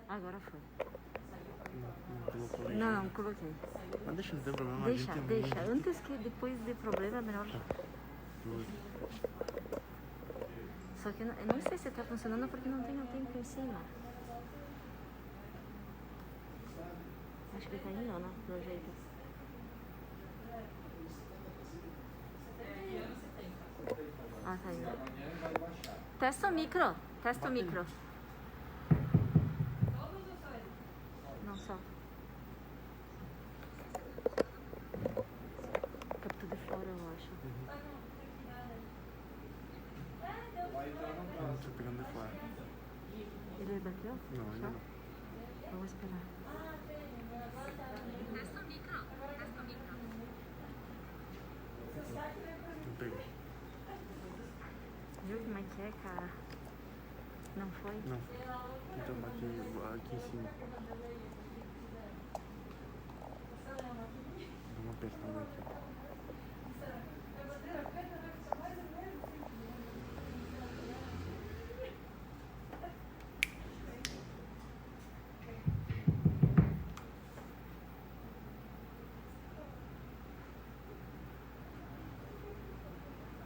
Agora foi. Não colocou aí. Não, coloquei. Mas deixa, não tem problema. Deixa, a gente deixa. Antes que depois de problema é melhor. Só que eu não sei se tá funcionando porque não tem o tempo em cima. Acho que tá indo, né? Do jeito. Ah, tá indo. Testa o micro. Testa o micro. Não, só. Tá tudo fora, eu acho. Não tô pegando de fora. Ele bateu? Não, ainda não. Vamos esperar. Não pegou. Viu como é que é, cara? Não foi? Não. Então bati aqui em cima. Dá uma apertada aqui.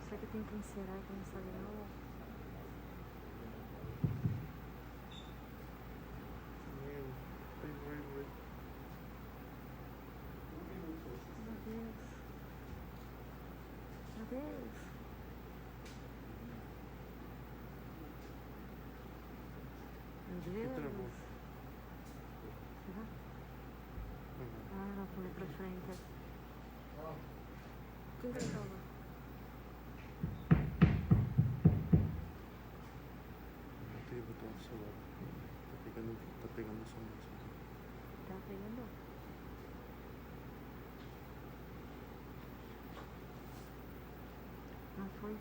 Será que tem que encerrar e começar de novo? Meu Deus. Meu Deus. Meu Deus. Travou. Será? Ah, ela foi pra frente. Quem tá salvando? Tem que botar o celular. Tá pegando o som mesmo. Tá pegando? Não foi?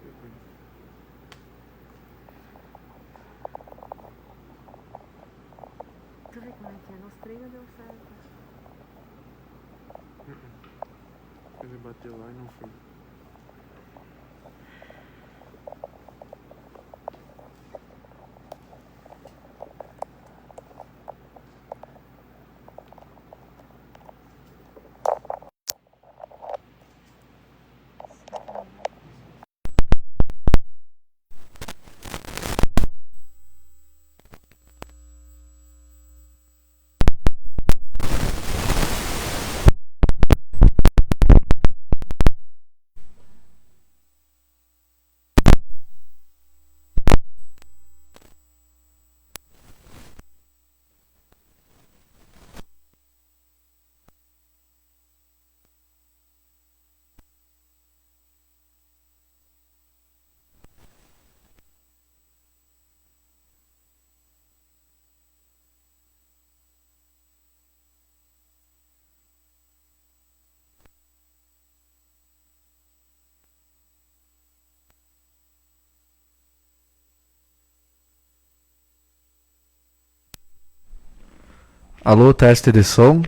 Tu vê como é que é? Nos treinos deu certo. Ele bateu lá e não foi. Alô, teste de som.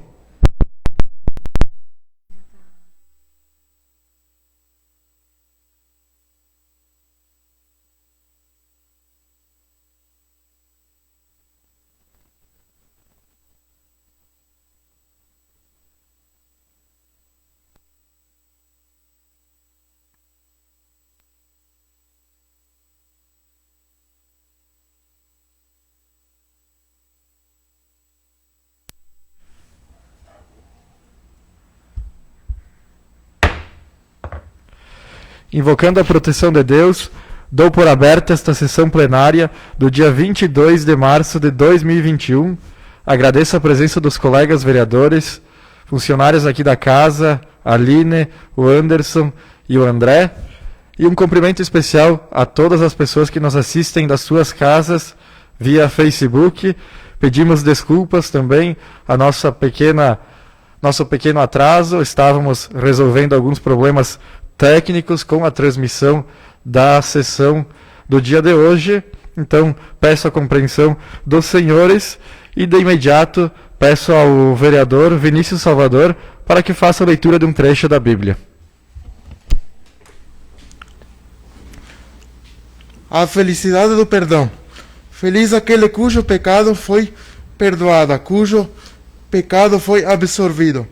Invocando a proteção de Deus, dou por aberta esta sessão plenária do dia 22 de março de 2021. Agradeço a presença dos colegas vereadores, funcionários aqui da casa, a Aline, o Anderson e o André. E um cumprimento especial a todas as pessoas que nos assistem das suas casas via Facebook. Pedimos desculpas também a nosso pequeno atraso. Estávamos resolvendo alguns problemas técnicos com a transmissão da sessão do dia de hoje. Então, peço a compreensão dos senhores e, de imediato, peço ao vereador Vinícius Salvador para que faça a leitura de um trecho da Bíblia. A felicidade do perdão. Feliz aquele cujo pecado foi perdoada, cujo pecado foi absolvido.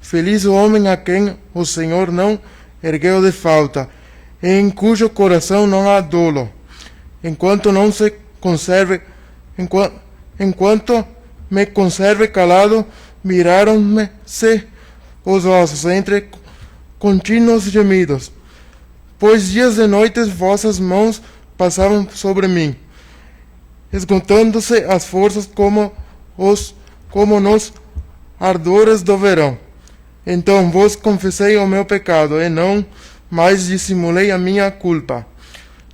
Feliz o homem a quem o Senhor não ergueu de falta, e em cujo coração não há dolo. Enquanto me conserve calado, miraram-me-se os ossos entre contínuos gemidos. Pois dias e noites vossas mãos passavam sobre mim, esgotando-se as forças como nos ardores do verão. Então vos confessei o meu pecado, e não mais dissimulei a minha culpa.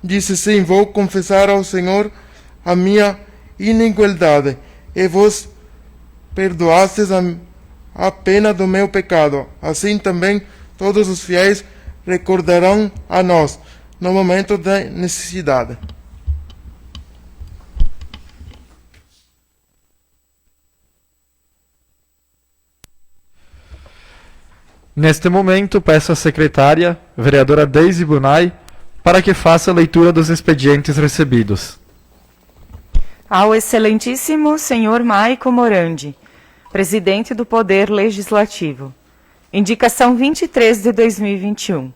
Disse sim, vou confessar ao Senhor a minha iniquidade, e vos perdoastes a pena do meu pecado. Assim também todos os fiéis recordarão a nós no momento da necessidade. Neste momento, peço à secretária, vereadora Deise Bunay, para que faça a leitura dos expedientes recebidos. Ao excelentíssimo senhor Maico Morandi, presidente do Poder Legislativo. Indicação 23 de 2021.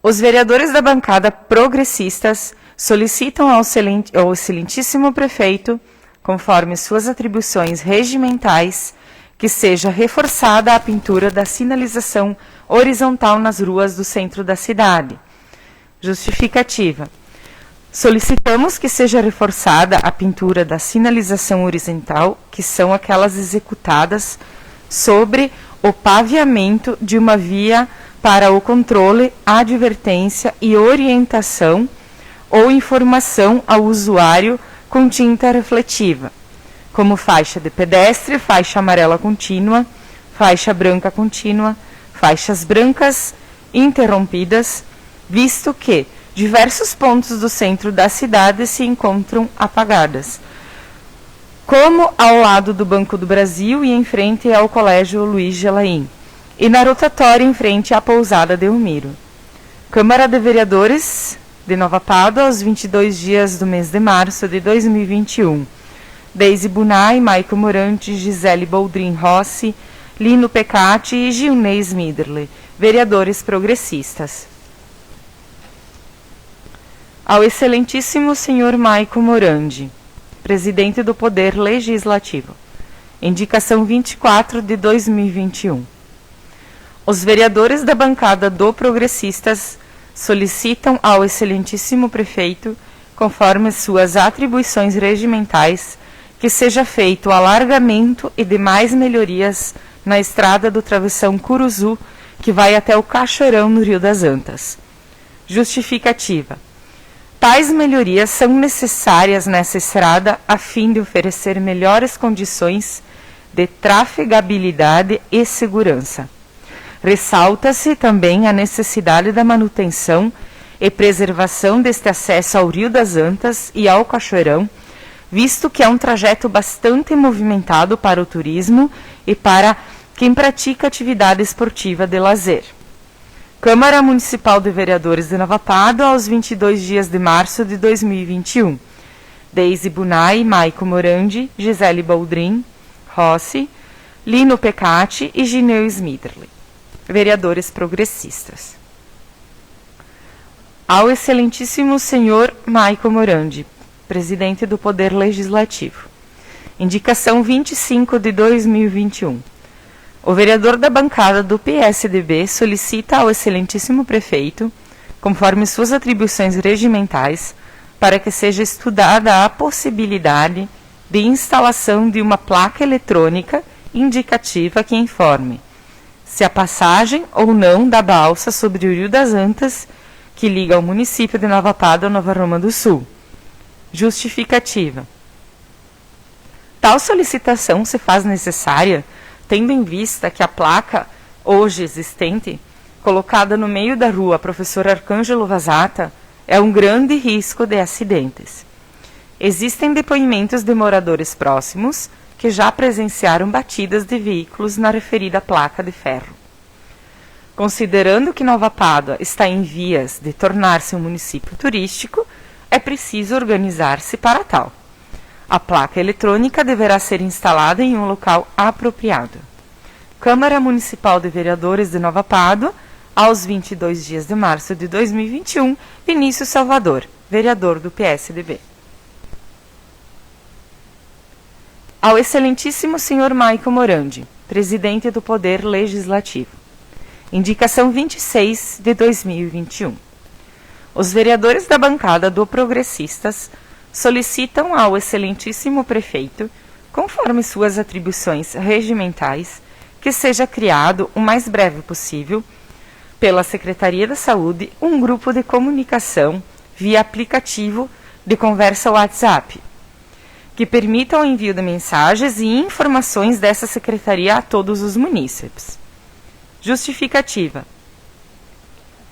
Os vereadores da bancada progressistas solicitam ao excelentíssimo prefeito, conforme suas atribuições regimentais, que seja reforçada a pintura da sinalização horizontal nas ruas do centro da cidade. Justificativa. Solicitamos que seja reforçada a pintura da sinalização horizontal, que são aquelas executadas sobre o paviamento de uma via para o controle, advertência e orientação ou informação ao usuário com tinta refletiva, como faixa de pedestre, faixa amarela contínua, faixa branca contínua, faixas brancas interrompidas, visto que diversos pontos do centro da cidade se encontram apagadas, como ao lado do Banco do Brasil e em frente ao Colégio Luiz Gelaim, e na rotatória em frente à Pousada de Elmiro. Câmara de Vereadores de Nova Pádua, aos 22 dias do mês de março de 2021. Deise Bunay, Maico Morandi, Gisele Boldrin Rossi, Lino Pecati e Gilney Smiderle, vereadores progressistas. Ao excelentíssimo senhor Maico Morandi, presidente do Poder Legislativo. Indicação 24 de 2021. Os vereadores da bancada do Progressistas solicitam ao excelentíssimo prefeito, conforme suas atribuições regimentais, que seja feito o alargamento e demais melhorias na estrada do Travessão Curuzu, que vai até o Cachoeirão, no Rio das Antas. Justificativa. Tais melhorias são necessárias nessa estrada a fim de oferecer melhores condições de trafegabilidade e segurança. Ressalta-se também a necessidade da manutenção e preservação deste acesso ao Rio das Antas e ao Cachoeirão, visto que é um trajeto bastante movimentado para o turismo e para quem pratica atividade esportiva de lazer. Câmara Municipal de Vereadores de Nova Pádua, aos 22 dias de março de 2021. Deise Bunay, Maico Morandi, Gisele Boldrin Rossi, Lino Pecati e Gineu Smiderle, vereadores progressistas. Ao excelentíssimo senhor Maico Morandi, presidente do Poder Legislativo. Indicação 25 de 2021. O vereador da bancada do PSDB solicita ao excelentíssimo prefeito, conforme suas atribuições regimentais, para que seja estudada a possibilidade de instalação de uma placa eletrônica indicativa que informe se a passagem ou não da balsa sobre o Rio das Antas, que liga ao município de Nova Pádua, Nova Roma do Sul. Justificativa. Tal solicitação se faz necessária, tendo em vista que a placa, hoje existente, colocada no meio da rua Professor Arcângelo Vazata, é um grande risco de acidentes. Existem depoimentos de moradores próximos que já presenciaram batidas de veículos na referida placa de ferro. Considerando que Nova Pádua está em vias de tornar-se um município turístico, é preciso organizar-se para tal. A placa eletrônica deverá ser instalada em um local apropriado. Câmara Municipal de Vereadores de Nova Pádua, aos 22 dias de março de 2021, Vinícius Salvador, vereador do PSDB. Ao excelentíssimo senhor Maico Morandi, presidente do Poder Legislativo. Indicação 26 de 2021. Os vereadores da bancada do Progressistas solicitam ao excelentíssimo prefeito, conforme suas atribuições regimentais, que seja criado o mais breve possível, pela Secretaria da Saúde, um grupo de comunicação via aplicativo de conversa WhatsApp, que permita o envio de mensagens e informações dessa secretaria a todos os munícipes. Justificativa.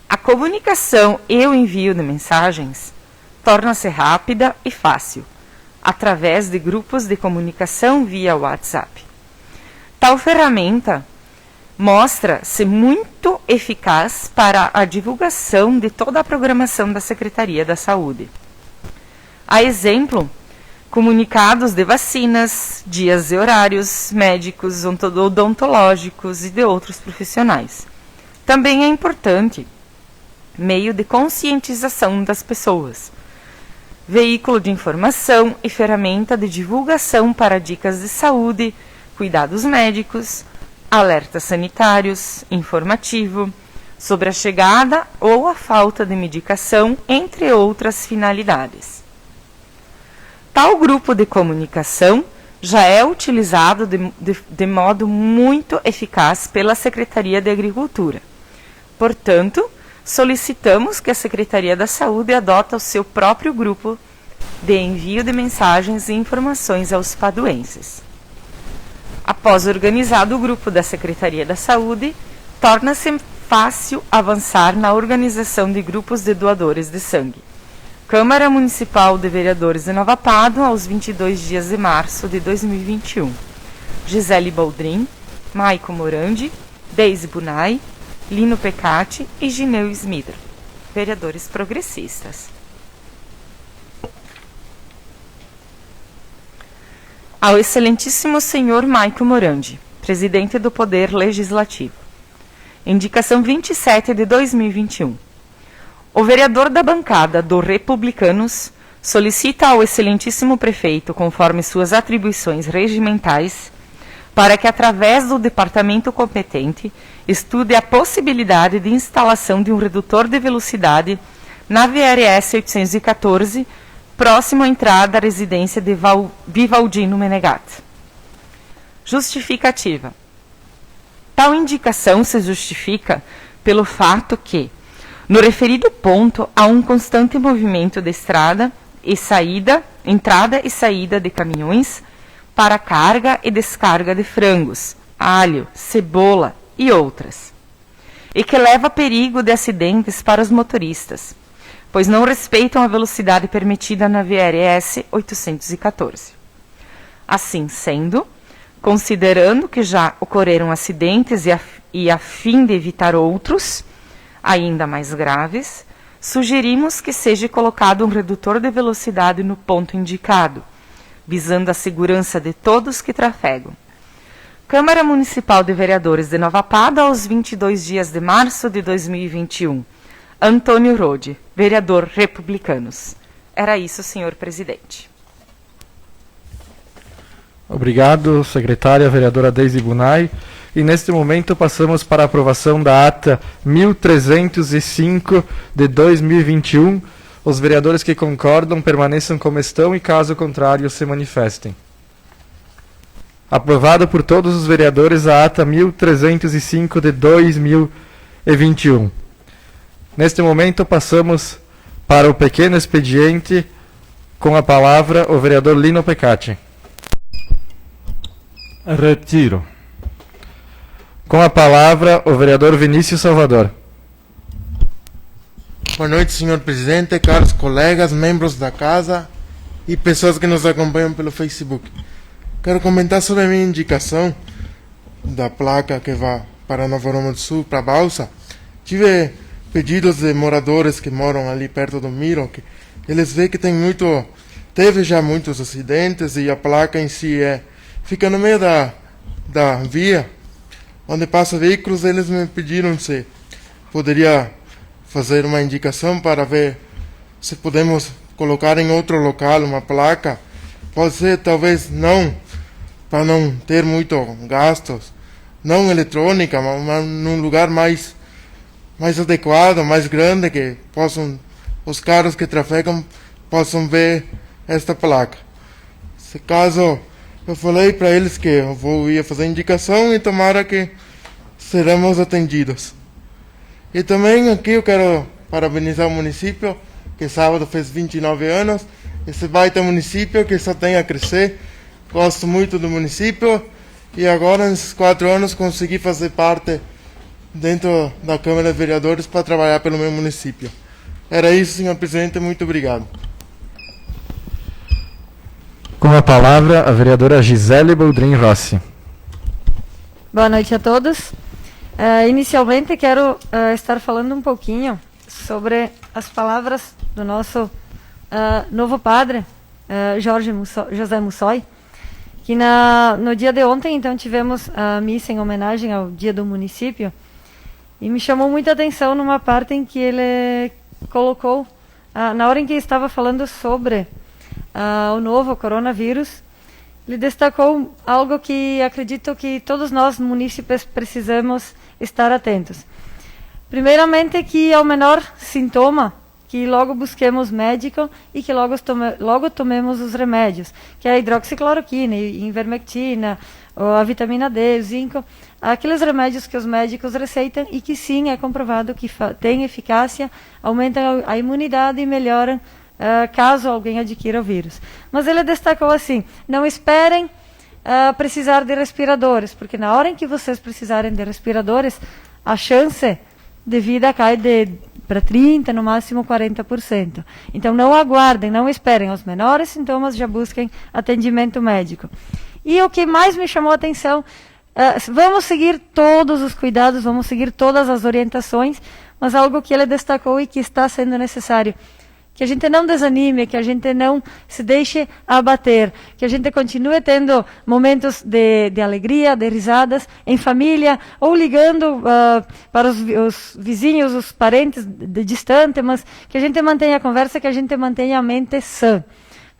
A comunicação e o envio de mensagens torna-se rápida e fácil, através de grupos de comunicação via WhatsApp. Tal ferramenta mostra-se muito eficaz para a divulgação de toda a programação da Secretaria da Saúde. A exemplo, comunicados de vacinas, dias e horários, médicos, odontológicos e de outros profissionais. Também é importante meio de conscientização das pessoas, veículo de informação e ferramenta de divulgação para dicas de saúde, cuidados médicos, alertas sanitários, informativo, sobre a chegada ou a falta de medicação, entre outras finalidades. Tal grupo de comunicação já é utilizado de modo muito eficaz pela Secretaria de Agricultura. Portanto, solicitamos que a Secretaria da Saúde adote o seu próprio grupo de envio de mensagens e informações aos paduenses. Após organizado o grupo da Secretaria da Saúde, torna-se fácil avançar na organização de grupos de doadores de sangue. Câmara Municipal de Vereadores de Nova Pádua, aos 22 dias de março de 2021. Gisele Baldrin, Maico Morandi, Deise Bunay, Lino Pecati e Gineu Smidra, vereadores progressistas. Ao excelentíssimo senhor Maico Morandi, presidente do Poder Legislativo. Indicação 27 de 2021. O vereador da bancada do Republicanos solicita ao excelentíssimo prefeito, conforme suas atribuições regimentais, para que, através do departamento competente, estude a possibilidade de instalação de um redutor de velocidade na VRS 814, próximo à entrada da residência de Vivaldino Menegatti. Justificativa. Tal indicação se justifica pelo fato que, no referido ponto, há um constante movimento de entrada e saída de caminhões para carga e descarga de frangos, alho, cebola e outras, e que leva perigo de acidentes para os motoristas, pois não respeitam a velocidade permitida na VRS 814. Assim sendo, considerando que já ocorreram acidentes e a fim de evitar outros, ainda mais graves, sugerimos que seja colocado um redutor de velocidade no ponto indicado, visando a segurança de todos que trafegam. Câmara Municipal de Vereadores de Nova Pádua, aos 22 dias de março de 2021. Antônio Rode, vereador Republicanos. Era isso, senhor presidente. Obrigado, secretária, vereadora Deise Bunay. E neste momento passamos para a aprovação da ata 1305 de 2021. Os vereadores que concordam permaneçam como estão e, caso contrário, se manifestem. Aprovado por todos os vereadores a ata 1305 de 2021. Neste momento passamos para o pequeno expediente, com a palavra o vereador Lino Pecati. Retiro. Com a palavra, o vereador Vinícius Salvador. Boa noite, senhor presidente, caros colegas, membros da casa e pessoas que nos acompanham pelo Facebook. Quero comentar sobre a minha indicação da placa que vai para Nova Roma do Sul, para a Balsa. Tive pedidos de moradores que moram ali perto do Miro, que eles veem que tem muito teve já muitos acidentes e a placa em si fica no meio da via, onde passa veículos. Eles me pediram se poderia fazer uma indicação para ver se podemos colocar em outro local uma placa. Pode ser, talvez não, para não ter muito gastos, não eletrônica, mas num lugar mais adequado, mais grande, que os carros que trafegam possam ver esta placa. Se caso, eu falei para eles que eu ia fazer indicação e tomara que seremos atendidos. E também aqui eu quero parabenizar o município, que sábado fez 29 anos, esse baita município que só tem a crescer. Gosto muito do município e agora, nesses 4 anos, consegui fazer parte dentro da Câmara de Vereadores para trabalhar pelo meu município. Era isso, senhor presidente, muito obrigado. Com a palavra, a vereadora Gisele Boldrin Rossi. Boa noite a todos. Inicialmente quero estar falando um pouquinho sobre as palavras do nosso novo padre, José Mussoi, que no dia de ontem, então, tivemos a missa em homenagem ao Dia do Município, e me chamou muita atenção numa parte em que ele colocou, na hora em que estava falando sobre o novo coronavírus, ele destacou algo que acredito que todos nós, munícipes, precisamos estar atentos. Primeiramente, que ao menor sintoma, que logo busquemos médico e que logo tomemos os remédios, que é a hidroxicloroquina, ivermectina, a vitamina D, o zinco, aqueles remédios que os médicos receitam e que sim, é comprovado que têm eficácia, aumentam a imunidade e melhoram caso alguém adquira o vírus. Mas ele destacou assim, não esperem precisar de respiradores, porque na hora em que vocês precisarem de respiradores, a chance de vida cai para 30%, no máximo 40%. Então não aguardem, não esperem os menores sintomas, já busquem atendimento médico. E o que mais me chamou a atenção, vamos seguir todos os cuidados, vamos seguir todas as orientações, mas algo que ele destacou e que está sendo necessário, que a gente não desanime, que a gente não se deixe abater, que a gente continue tendo momentos de alegria, de risadas, em família, ou ligando para os vizinhos, os parentes de distante, mas que a gente mantenha a conversa, que a gente mantenha a mente sã.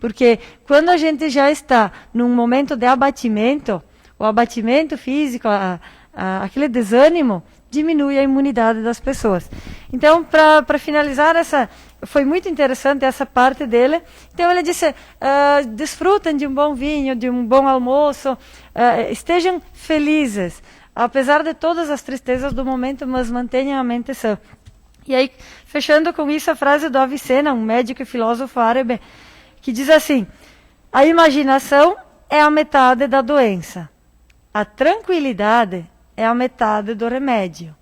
Porque quando a gente já está num momento de abatimento, o abatimento físico, aquele desânimo, diminui a imunidade das pessoas. Então, para finalizar, foi muito interessante essa parte dele. Então, ele disse, desfrutem de um bom vinho, de um bom almoço, estejam felizes, apesar de todas as tristezas do momento, mas mantenham a mente sã. E aí, fechando com isso, a frase do Avicena, um médico e filósofo árabe, que diz assim, a imaginação é a metade da doença, a tranquilidade é a metade do remédio,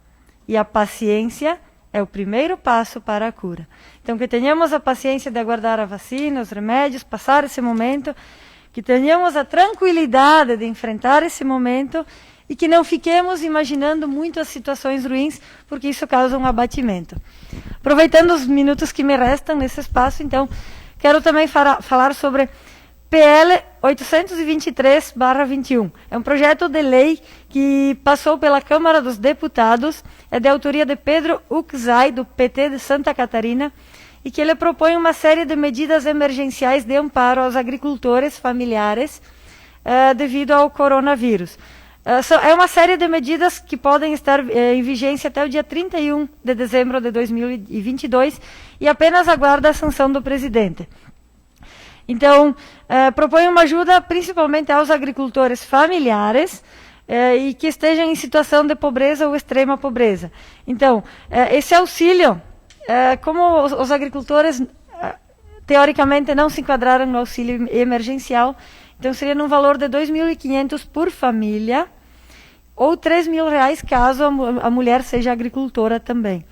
e a paciência é o primeiro passo para a cura. Então, que tenhamos a paciência de aguardar a vacina, os remédios, passar esse momento, que tenhamos a tranquilidade de enfrentar esse momento e que não fiquemos imaginando muito as situações ruins, porque isso causa um abatimento. Aproveitando os minutos que me restam nesse espaço, então, quero também falar sobre PL 823/21. É um projeto de lei que passou pela Câmara dos Deputados, é de autoria de Pedro Uczai, do PT de Santa Catarina, e que ele propõe uma série de medidas emergenciais de amparo aos agricultores familiares devido ao coronavírus. É uma série de medidas que podem estar em vigência até o dia 31 de dezembro de 2022 e apenas aguarda a sanção do presidente. Então, propõe uma ajuda principalmente aos agricultores familiares e que estejam em situação de pobreza ou extrema pobreza. Então, esse auxílio, como os agricultores teoricamente não se enquadraram no auxílio emergencial, então seria num valor de R$ 2.500 por família ou R$ 3.000 caso a mulher seja agricultora também.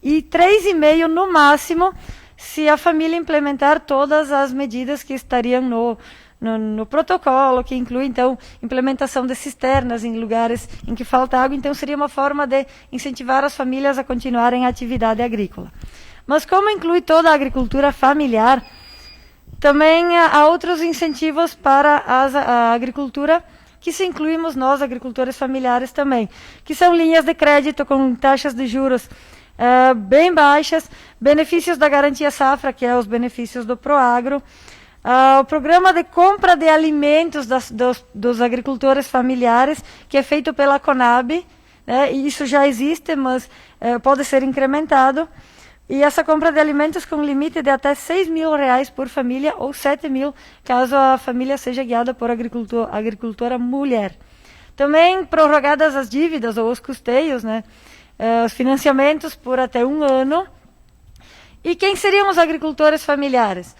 E R$ 3.500 no máximo se a família implementar todas as medidas que estariam no protocolo, que inclui, então, implementação de cisternas em lugares em que falta água. Então, seria uma forma de incentivar as famílias a continuarem a atividade agrícola. Mas como inclui toda a agricultura familiar, Também há outros incentivos para a agricultura, que se incluímos nós, agricultores familiares também, que são linhas de crédito com taxas de juros bem baixas, benefícios da Garantia Safra, que é os benefícios do Proagro, o programa de compra de alimentos dos agricultores familiares, que é feito pela Conab, né, e isso já existe, mas pode ser incrementado. E essa compra de alimentos com limite de até R$6.000 por família, ou 7.000, caso a família seja guiada por agricultora mulher. Também prorrogadas as dívidas ou os custeios, né, os financiamentos por até 1 ano. E quem seriam os agricultores familiares?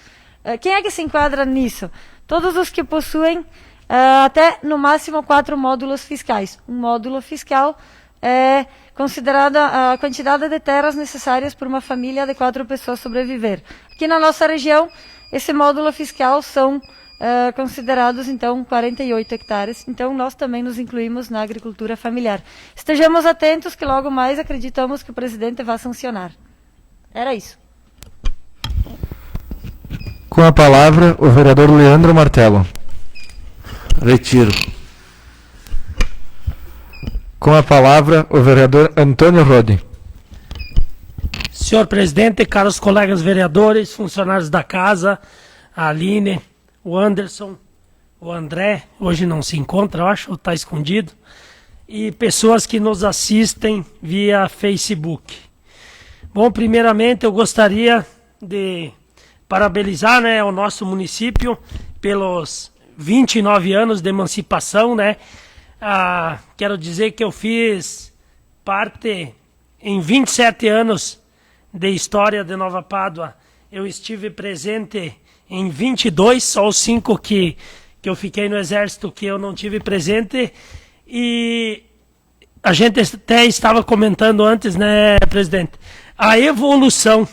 Quem é que se enquadra nisso? Todos os que possuem até, no máximo, 4 módulos fiscais. Um módulo fiscal é considerada a quantidade de terras necessárias para uma família de 4 pessoas sobreviver. Aqui na nossa região, esse módulo fiscal são considerados, então, 48 hectares. Então, nós também nos incluímos na agricultura familiar. Estejamos atentos que logo mais acreditamos que o presidente vai sancionar. Era isso. Com a palavra, o vereador Leandro Martelo. Retiro. Com a palavra, o vereador Antônio Rode. Senhor presidente, caros colegas vereadores, funcionários da casa, a Aline, o Anderson, o André, hoje não se encontra, eu acho, está escondido, e pessoas que nos assistem via Facebook. Bom, primeiramente eu gostaria de parabenizar, né, o nosso município pelos 29 anos de emancipação, né? Quero dizer que eu fiz parte em 27 anos de história de Nova Pádua. Eu estive presente em 22, só os 5 que eu fiquei no exército que eu não tive presente. E a gente até estava comentando antes, né, presidente, a evolução,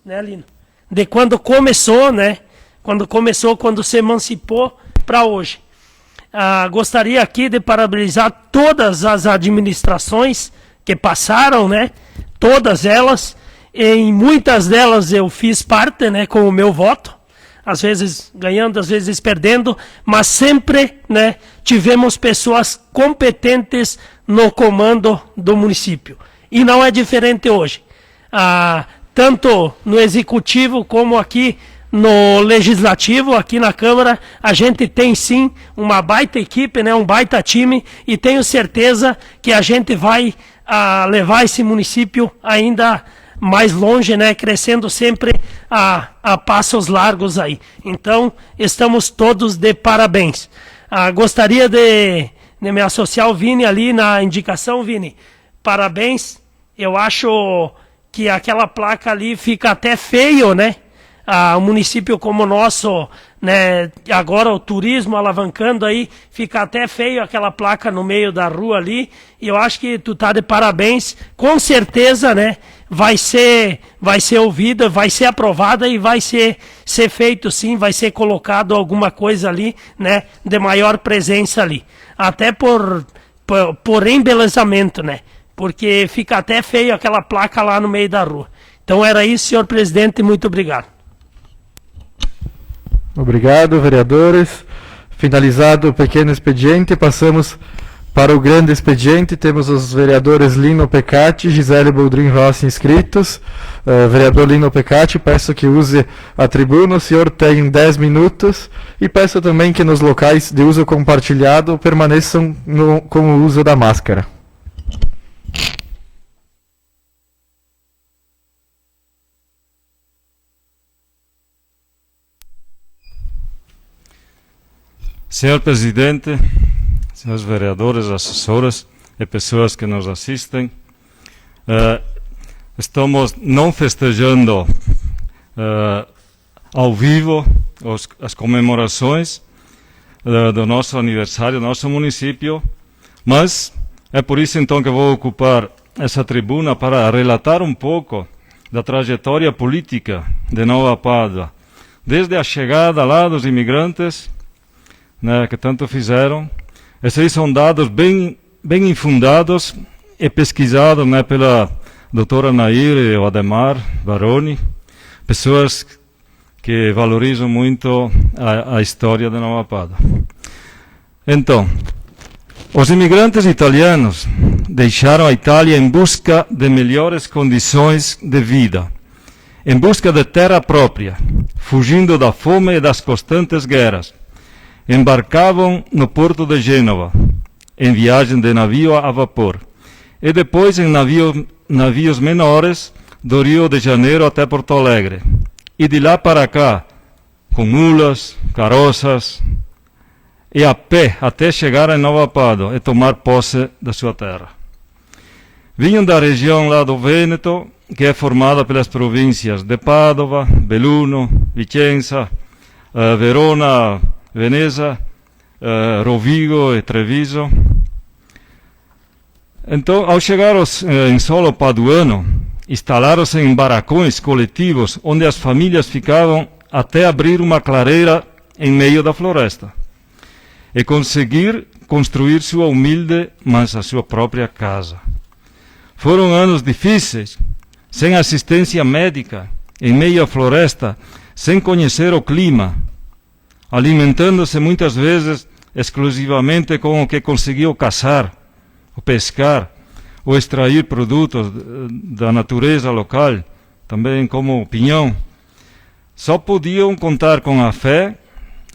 né, Lino, de quando começou, né, quando se emancipou para hoje. Gostaria aqui de parabenizar todas as administrações que passaram, né? Todas elas. Em muitas delas eu fiz parte, né? Com o meu voto. Às vezes ganhando, às vezes perdendo. Mas sempre, né? Tivemos pessoas competentes no comando do município. E não é diferente hoje. Tanto no executivo como aqui no legislativo, aqui na Câmara, a gente tem sim uma baita equipe, né, um baita time, e tenho certeza que a gente vai levar esse município ainda mais longe, né, crescendo sempre a passos largos aí. Então, estamos todos de parabéns. Gostaria de me associar ao Vini ali na indicação, Vini. Parabéns. Eu acho que aquela placa ali fica até feio, né? Um município como o nosso, né, agora o turismo alavancando aí, fica até feio aquela placa no meio da rua ali, e eu acho que tu tá de parabéns, com certeza, né, vai ser ouvida, vai ser aprovada e vai ser feito sim, vai ser colocado alguma coisa ali, né, de maior presença ali, até por embelezamento, né, porque fica até feio aquela placa lá no meio da rua. Então era isso, senhor presidente, muito obrigado. Obrigado, vereadores. Finalizado o pequeno expediente, passamos para o grande expediente. Temos os vereadores Lino Pecati e Gisele Boldrin Rossi inscritos. Vereador Lino Pecati, peço que use a tribuna, o senhor tem 10 minutos. E peço também que nos locais de uso compartilhado permaneçam com o uso da máscara. Senhor presidente, senhores vereadores, assessoras e pessoas que nos assistem, estamos não festejando ao vivo as comemorações do nosso aniversário, do nosso município, mas é por isso então que vou ocupar essa tribuna para relatar um pouco da trajetória política de Nova Pádua, desde a chegada lá dos imigrantes, né, que tanto fizeram. Esses são dados bem infundados e pesquisados, né, pela doutora Nair e o Ademar Baroni, pessoas que valorizo muito a história de Nova Padua. Então, os imigrantes italianos deixaram a Itália em busca de melhores condições de vida, em busca de terra própria, fugindo da fome e das constantes guerras. Embarcavam no porto de Gênova, em viagem de navio a vapor, e depois em navios menores do Rio de Janeiro até Porto Alegre, e de lá para cá, com mulas, carroças, e a pé até chegar em Nova Padua e tomar posse da sua terra. Vinham da região lá do Vêneto, que é formada pelas províncias de Padova, Belluno, Vicenza, Verona, Veneza, Rovigo e Treviso. Então, ao chegar em solo paduano, instalaram-se em barracões coletivos, onde as famílias ficavam até abrir uma clareira em meio da floresta e conseguir construir sua humilde, mas a sua própria casa. Foram anos difíceis, sem assistência médica, em meio à floresta, sem conhecer o clima, alimentando-se muitas vezes exclusivamente com o que conseguiam caçar, ou pescar, ou extrair produtos da natureza local, também como pinhão. Só podiam contar com a fé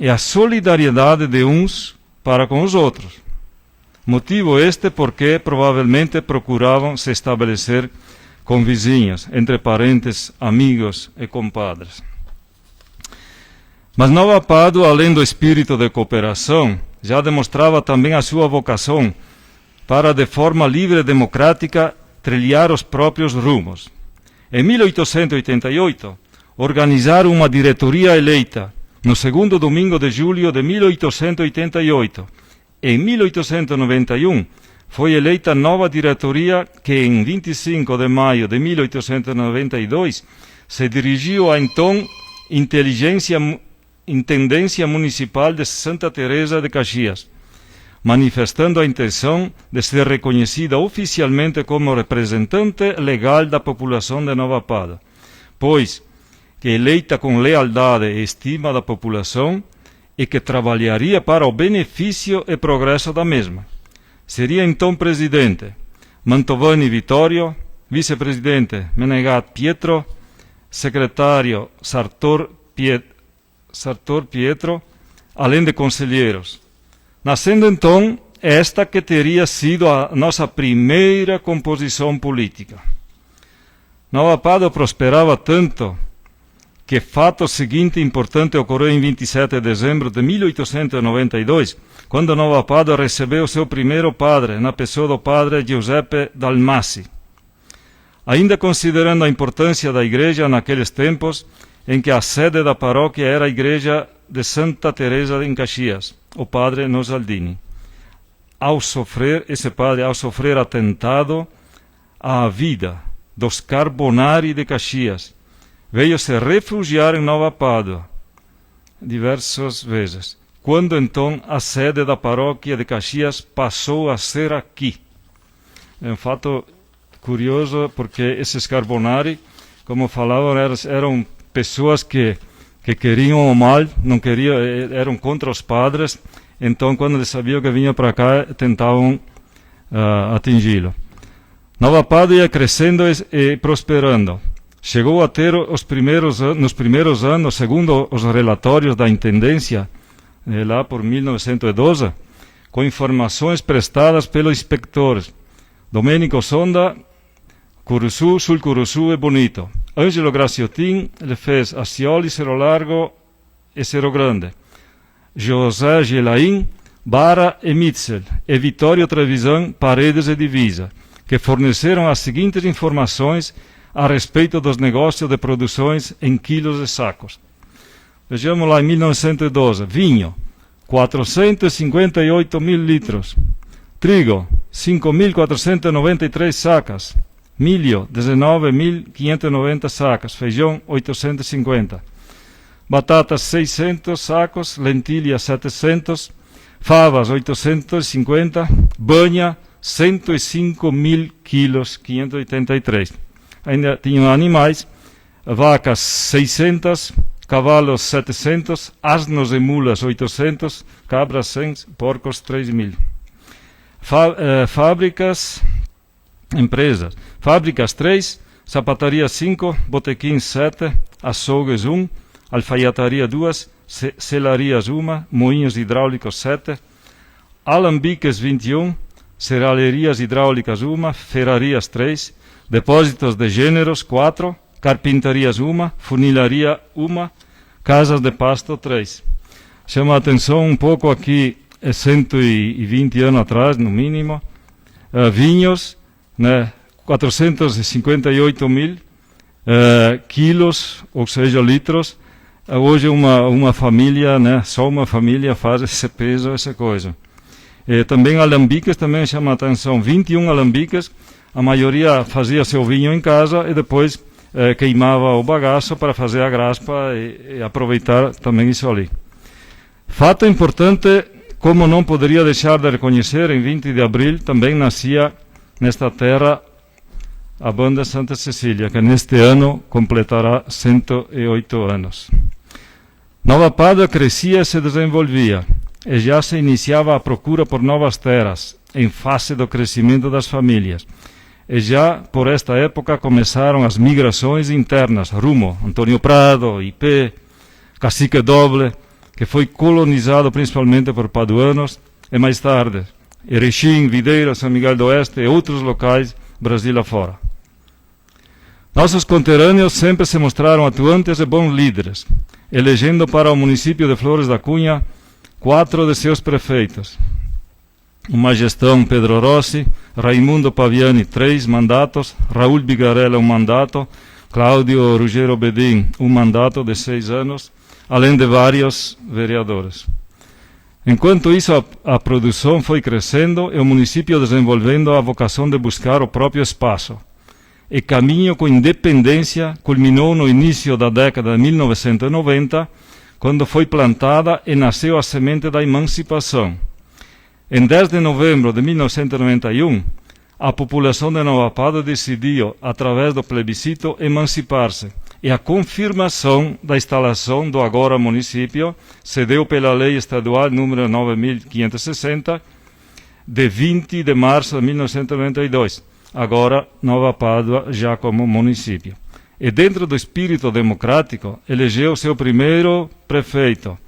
e a solidariedade de uns para com os outros. Motivo este porque provavelmente procuravam se estabelecer com vizinhos, entre parentes, amigos e compadres. Mas Nova Padua, além do espírito de cooperação, já demonstrava também a sua vocação para, de forma livre e democrática, trilhar os próprios rumos. Em 1888, organizaram uma diretoria eleita, no segundo domingo de julho de 1888. Em 1891, foi eleita nova diretoria que, em 25 de maio de 1892, se dirigiu à então Intendência Municipal de Santa Teresa de Caxias, manifestando a intenção de ser reconhecida oficialmente como representante legal da população de Nova Padua, pois que eleita com lealdade e estima da população e que trabalharia para o benefício e progresso da mesma. Seria então presidente Mantovani Vittorio, vice-presidente Menegat Pietro, secretário Sartor Pietro, além de conselheiros. Nascendo então esta que teria sido a nossa primeira composição política. Nova Padua prosperava tanto que fato seguinte importante ocorreu em 27 de dezembro de 1892, quando Nova Padua recebeu seu primeiro padre, na pessoa do padre Giuseppe Dalmasi. Ainda considerando a importância da igreja naqueles tempos, em que a sede da paróquia era a igreja de Santa Teresa em Caxias, o padre Nosaldini. Esse padre, ao sofrer atentado à vida dos Carbonari de Caxias, veio se refugiar em Nova Padua diversas vezes, quando então a sede da paróquia de Caxias passou a ser aqui. É um fato curioso, porque esses Carbonari, como falavam, eram pessoas que queriam o mal, não queriam, eram contra os padres, então quando eles sabiam que vinha para cá, tentavam atingi-lo. Nova Padua ia crescendo e prosperando. Chegou a ter nos primeiros anos, segundo os relatórios da intendência, lá por 1912, com informações prestadas pelos inspectores Domenico Sonda, Curuçu, Sul Curuçu e Bonito. Ângelo Graciotin le fez Ascioli, Cerro Largo e Cerro Grande. José Gelain, Bara e Mitzel, e Vittorio Trevisan, Paredes e Divisa, que forneceram as seguintes informações a respeito dos negócios de produções em quilos e sacos. Vejamos lá em 1912, vinho, 458 mil litros, trigo, 5.493 sacas, milho, 19.590 sacas, feijão, 850, batatas, 600 sacos, lentilhas, 700, favas, 850, banha, 105 mil quilos, 583. Ainda tinham animais, vacas 600, cavalos 700, asnos e mulas 800, cabras 100, porcos 3.000. Fábricas, empresas. Fábricas 3, sapataria 5, botequins 7, açougues 1, alfaiataria 2, selarias 1, moinhos hidráulicos 7, alambiques 21, serralherias hidráulicas 1, ferrarias 3, depósitos de gêneros 4, carpintarias 1, funilaria 1, casas de pasto 3. Chama a atenção um pouco aqui, 120 anos atrás, no mínimo, vinhos, né, 458 mil quilos, ou seja, litros. Hoje uma família, né, só uma família faz esse peso, essa coisa. Também alambiques, também chama a atenção, 21 alambiques, a maioria fazia seu vinho em casa e depois queimava o bagaço para fazer a graspa e aproveitar também isso ali. Fato importante, como não poderia deixar de reconhecer, em 20 de abril também nascia nesta terra a banda Santa Cecília, que neste ano completará 108 anos. Nova Pádua crescia e se desenvolvia, e já se iniciava a procura por novas terras, em face do crescimento das famílias. E já por esta época começaram as migrações internas, rumo Antônio Prado, IP, Cacique Doble, que foi colonizado principalmente por paduanos, e mais tarde Erechim, Videira, São Miguel do Oeste e outros locais, Brasil afora. Nossos conterrâneos sempre se mostraram atuantes e bons líderes, elegendo para o município de Flores da Cunha 4 de seus prefeitos. O Magestão Pedro Rossi, Raimundo Paviani 3 mandatos, Raul Bigarella 1 mandato, Cláudio Ruggiero Bedin 1 mandato de 6 anos, além de vários vereadores. Enquanto isso, a produção foi crescendo e o município desenvolvendo a vocação de buscar o próprio espaço. E caminho com independência culminou no início da década de 1990, quando foi plantada e nasceu a semente da emancipação. Em 10 de novembro de 1991, a população de Nova Pádua decidiu, através do plebiscito, emancipar-se, e a confirmação da instalação do agora município se deu pela Lei Estadual número 9.560, de 20 de março de 1992, agora Nova Pádua já como município. E dentro do espírito democrático, elegeu seu primeiro prefeito,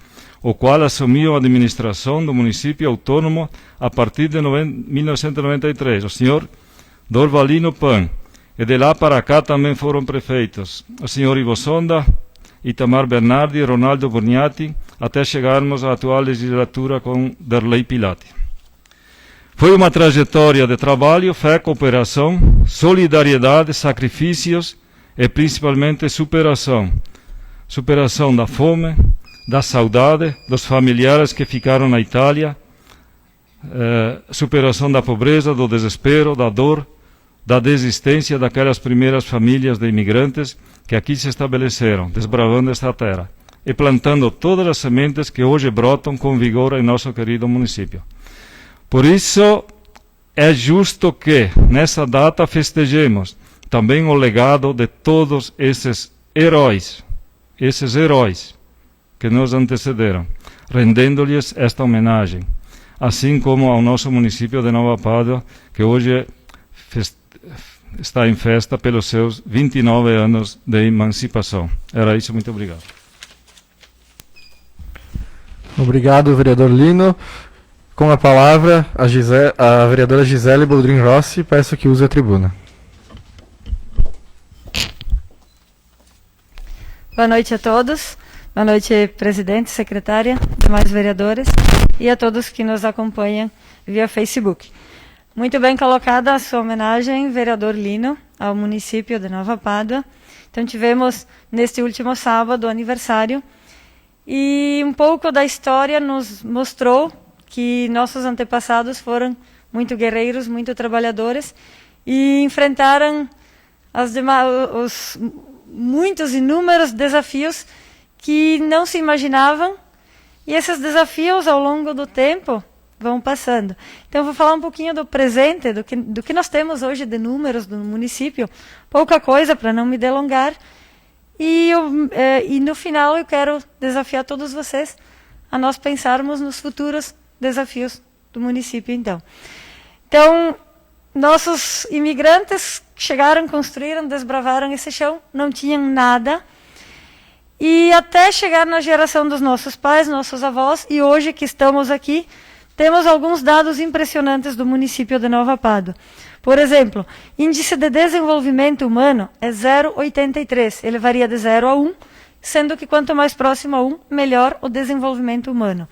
o qual assumiu a administração do município autônomo a partir de 1993, o senhor Dorvalino Pan. E de lá para cá também foram prefeitos o senhor Ivo Sonda, Itamar Bernardi e Ronaldo Burniati, até chegarmos à atual legislatura com Derlei Pilati. Foi uma trajetória de trabalho, fé, cooperação, solidariedade, sacrifícios e principalmente superação. Superação da fome, da saudade, dos familiares que ficaram na Itália, superação da pobreza, do desespero, da dor, da desistência daquelas primeiras famílias de imigrantes que aqui se estabeleceram, desbravando esta terra e plantando todas as sementes que hoje brotam com vigor em nosso querido município. Por isso, é justo que, nessa data, festejemos também o legado de todos esses heróis que nos antecederam, rendendo-lhes esta homenagem, assim como ao nosso município de Nova Pádua, que hoje está em festa pelos seus 29 anos de emancipação. Era isso, muito obrigado. Obrigado, vereador Lino. Com a palavra, a vereadora Gisele Boldrin Rossi, peço que use a tribuna. Boa noite a todos. Boa noite, presidente, secretária, demais vereadores e a todos que nos acompanham via Facebook. Muito bem colocada a sua homenagem, vereador Lino, ao município de Nova Pádua. Então tivemos, neste último sábado, o aniversário, e um pouco da história nos mostrou que nossos antepassados foram muito guerreiros, muito trabalhadores, e enfrentaram os muitos inúmeros desafios que não se imaginavam, e esses desafios, ao longo do tempo, vão passando. Então, eu vou falar um pouquinho do presente, do que nós temos hoje de números do município, pouca coisa para não me delongar, E no final eu quero desafiar todos vocês a nós pensarmos nos futuros desafios do município, então. Então, nossos imigrantes chegaram, construíram, desbravaram esse chão, não tinham nada, e até chegar na geração dos nossos pais, nossos avós, e hoje que estamos aqui, temos alguns dados impressionantes do município de Nova Pádua. Por exemplo, índice de desenvolvimento humano é 0,83. Ele varia de 0 a 1, sendo que quanto mais próximo a 1, melhor o desenvolvimento humano.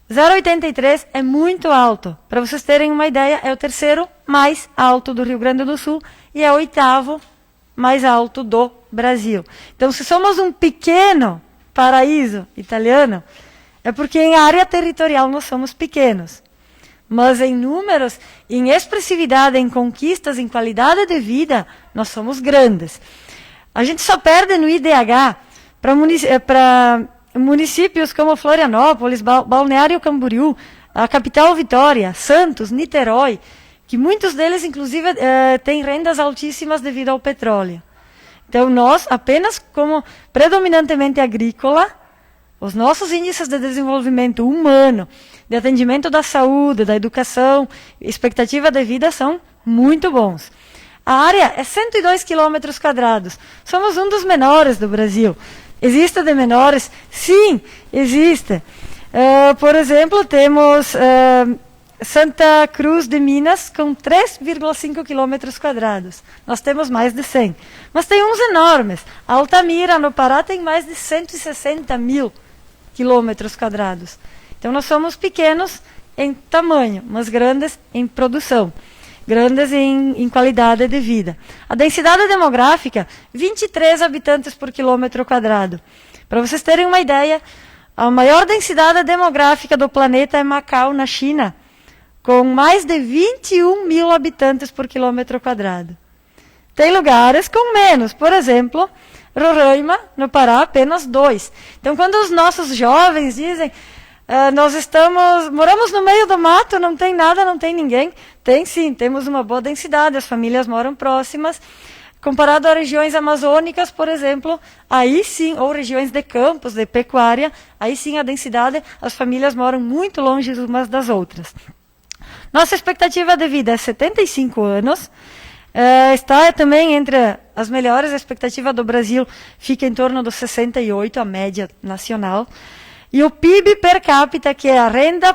0,83 é muito alto. Para vocês terem uma ideia, é o terceiro mais alto do Rio Grande do Sul e é o 8º mais alto do Brasil. Então, se somos um pequeno paraíso italiano, é porque em área territorial nós somos pequenos. Mas em números, em expressividade, em conquistas, em qualidade de vida, nós somos grandes. A gente só perde no IDH para municípios como Florianópolis, Balneário Camboriú, a capital Vitória, Santos, Niterói, que muitos deles, inclusive, têm rendas altíssimas devido ao petróleo. Então, nós, apenas como predominantemente agrícola, os nossos índices de desenvolvimento humano, de atendimento da saúde, da educação, expectativa de vida são muito bons. A área é 102 km². Somos um dos menores do Brasil. Existe de menores? Sim, existe. Por exemplo, temos Santa Cruz de Minas com 3,5 km². Nós temos mais de 100. Mas tem uns enormes. Altamira, no Pará, tem mais de 160 mil km². Então, nós somos pequenos em tamanho, mas grandes em produção, grandes em qualidade de vida. A densidade demográfica, 23 habitantes por km². Para vocês terem uma ideia, a maior densidade demográfica do planeta é Macau, na China, com mais de 21 mil habitantes por km². Tem lugares com menos, por exemplo, Roraima, no Pará, apenas 2. Então, quando os nossos jovens dizem, moramos no meio do mato, não tem nada, não tem ninguém. Tem sim, temos uma boa densidade, as famílias moram próximas. Comparado a regiões amazônicas, por exemplo, aí sim, ou regiões de campos, de pecuária, aí sim a densidade, as famílias moram muito longe umas das outras. Nossa expectativa de vida é 75 anos. Está também entre as melhores, a expectativa do Brasil fica em torno dos 68, a média nacional. E o PIB per capita, que é a renda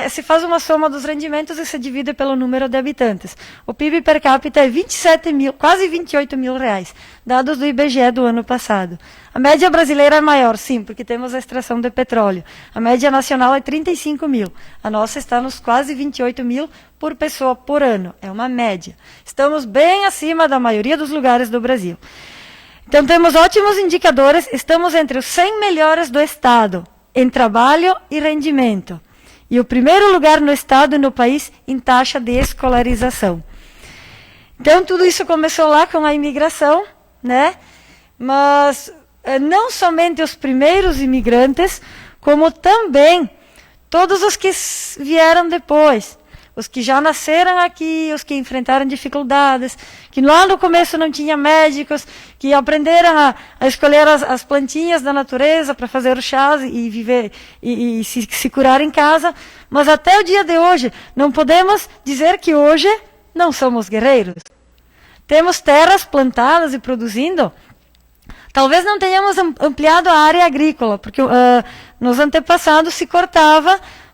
se faz uma soma dos rendimentos e se divide pelo número de habitantes. O PIB per capita é 27 mil, quase 28 mil reais, dados do IBGE do ano passado. A média brasileira é maior, sim, porque temos a extração de petróleo. A média nacional é 35 mil. A nossa está nos quase 28 mil por pessoa por ano. É uma média. Estamos bem acima da maioria dos lugares do Brasil. Então, temos ótimos indicadores. Estamos entre os 100 melhores do Estado em trabalho e rendimento. E o primeiro lugar no Estado e no país em taxa de escolarização. Então, tudo isso começou lá com a imigração, né? Mas não somente os primeiros imigrantes, como também todos os que vieram depois. Os que já nasceram aqui, os que enfrentaram dificuldades, que lá no começo não tinha médicos, que aprenderam a escolher as plantinhas da natureza para fazer o chás e viver e se curar em casa. Mas até o dia de hoje, não podemos dizer que hoje não somos guerreiros. Temos terras plantadas e produzindo. Talvez não tenhamos ampliado a área agrícola, porque nos antepassados se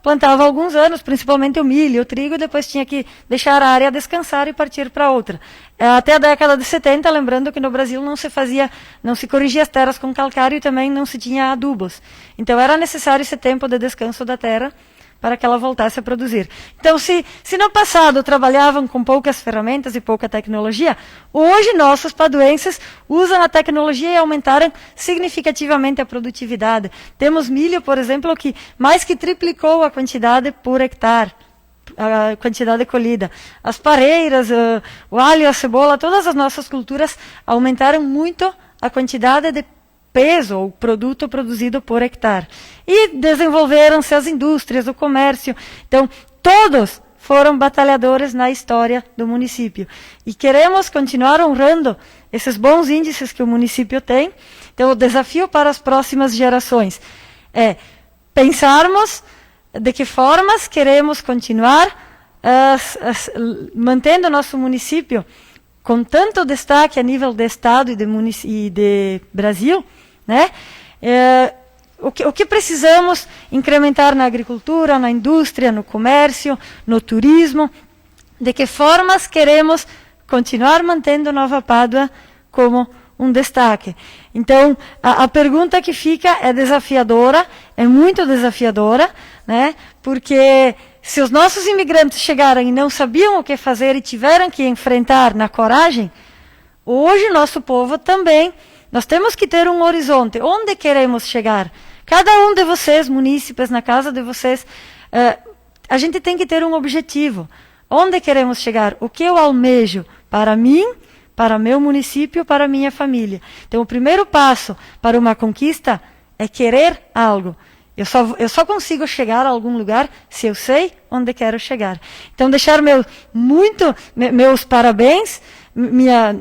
plantava alguns anos, principalmente o milho, o trigo, e depois tinha que deixar a área descansar e partir para outra. Até a década de 70, lembrando que no Brasil não se corrigia as terras com calcário e também não se tinha adubos. Então era necessário esse tempo de descanso da terra para que ela voltasse a produzir. Então, se no passado trabalhavam com poucas ferramentas e pouca tecnologia, hoje nossos paduenses usam a tecnologia e aumentaram significativamente a produtividade. Temos milho, por exemplo, que mais que triplicou a quantidade por hectare, a quantidade colhida. As pareiras, o alho, a cebola, todas as nossas culturas aumentaram muito a quantidade de peso ou produto produzido por hectare. E desenvolveram-se as indústrias, o comércio. Então, todos foram batalhadores na história do município. E queremos continuar honrando esses bons índices que o município tem. Então, o desafio para as próximas gerações é pensarmos de que formas queremos continuar mantendo o nosso município com tanto destaque a nível de Estado e de Brasil, né? O que precisamos incrementar na agricultura, na indústria, no comércio, no turismo, de que formas queremos continuar mantendo Nova Pádua como um destaque. Então, a pergunta que fica é desafiadora, é muito desafiadora, né? Porque se os nossos imigrantes chegaram e não sabiam o que fazer e tiveram que enfrentar na coragem, hoje nosso povo também, nós temos que ter um horizonte. Onde queremos chegar? Cada um de vocês, munícipes, na casa de vocês, a gente tem que ter um objetivo. Onde queremos chegar? O que eu almejo para mim, para meu município, para minha família? Então, o primeiro passo para uma conquista é querer algo. Eu só consigo chegar a algum lugar se eu sei onde quero chegar. Então, deixar meus parabéns,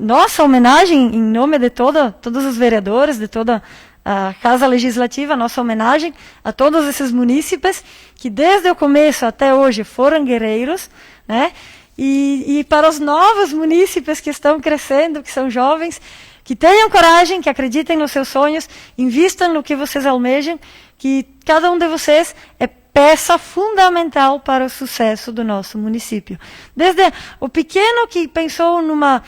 nossa homenagem em nome de todos os vereadores, de toda a Casa Legislativa, nossa homenagem a todos esses munícipes que desde o começo até hoje foram guerreiros, né? E para os novos munícipes que estão crescendo, que são jovens, que tenham coragem, que acreditem nos seus sonhos, invistam no que vocês almejam, que cada um de vocês é peça fundamental para o sucesso do nosso município. Desde o pequeno que pensou numa,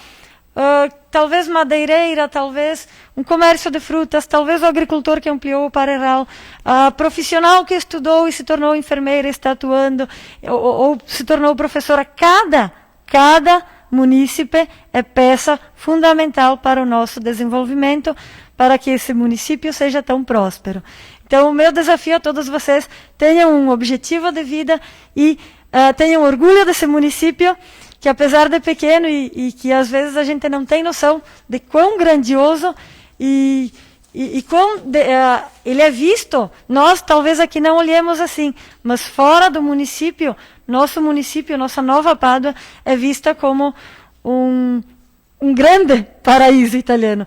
talvez madeireira, talvez um comércio de frutas, talvez o agricultor que ampliou o pareiral, a profissional que estudou e se tornou enfermeira, está atuando, ou se tornou professora. Cada munícipe é peça fundamental para o nosso desenvolvimento, para que esse município seja tão próspero. Então, o meu desafio a todos vocês, tenham um objetivo de vida e tenham orgulho desse município, que apesar de pequeno e que às vezes a gente não tem noção de quão grandioso e quão ele é visto, nós talvez aqui não olhemos assim, mas fora do município, nossa Nova Pádua é vista como um grande paraíso italiano.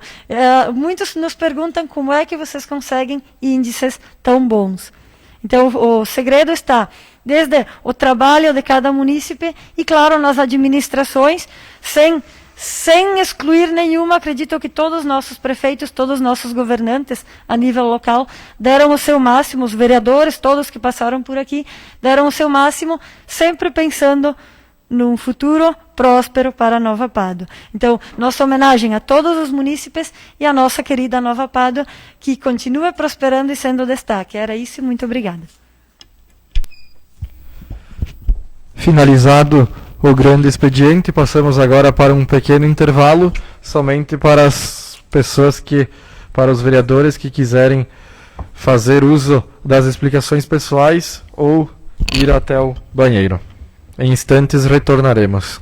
Muitos nos perguntam como é que vocês conseguem índices tão bons. Então, o segredo está desde o trabalho de cada munícipe e, claro, nas administrações, sem excluir nenhuma. Acredito que todos os nossos prefeitos, todos os nossos governantes a nível local deram o seu máximo, os vereadores, todos que passaram por aqui, deram o seu máximo, sempre pensando num futuro próspero para Nova Pádua. Então, nossa homenagem a todos os munícipes e a nossa querida Nova Pádua, que continua prosperando e sendo destaque. Era isso e muito obrigada. Finalizado o grande expediente, passamos agora para um pequeno intervalo, somente para as pessoas para os vereadores que quiserem fazer uso das explicações pessoais ou ir até o banheiro. Em instantes retornaremos.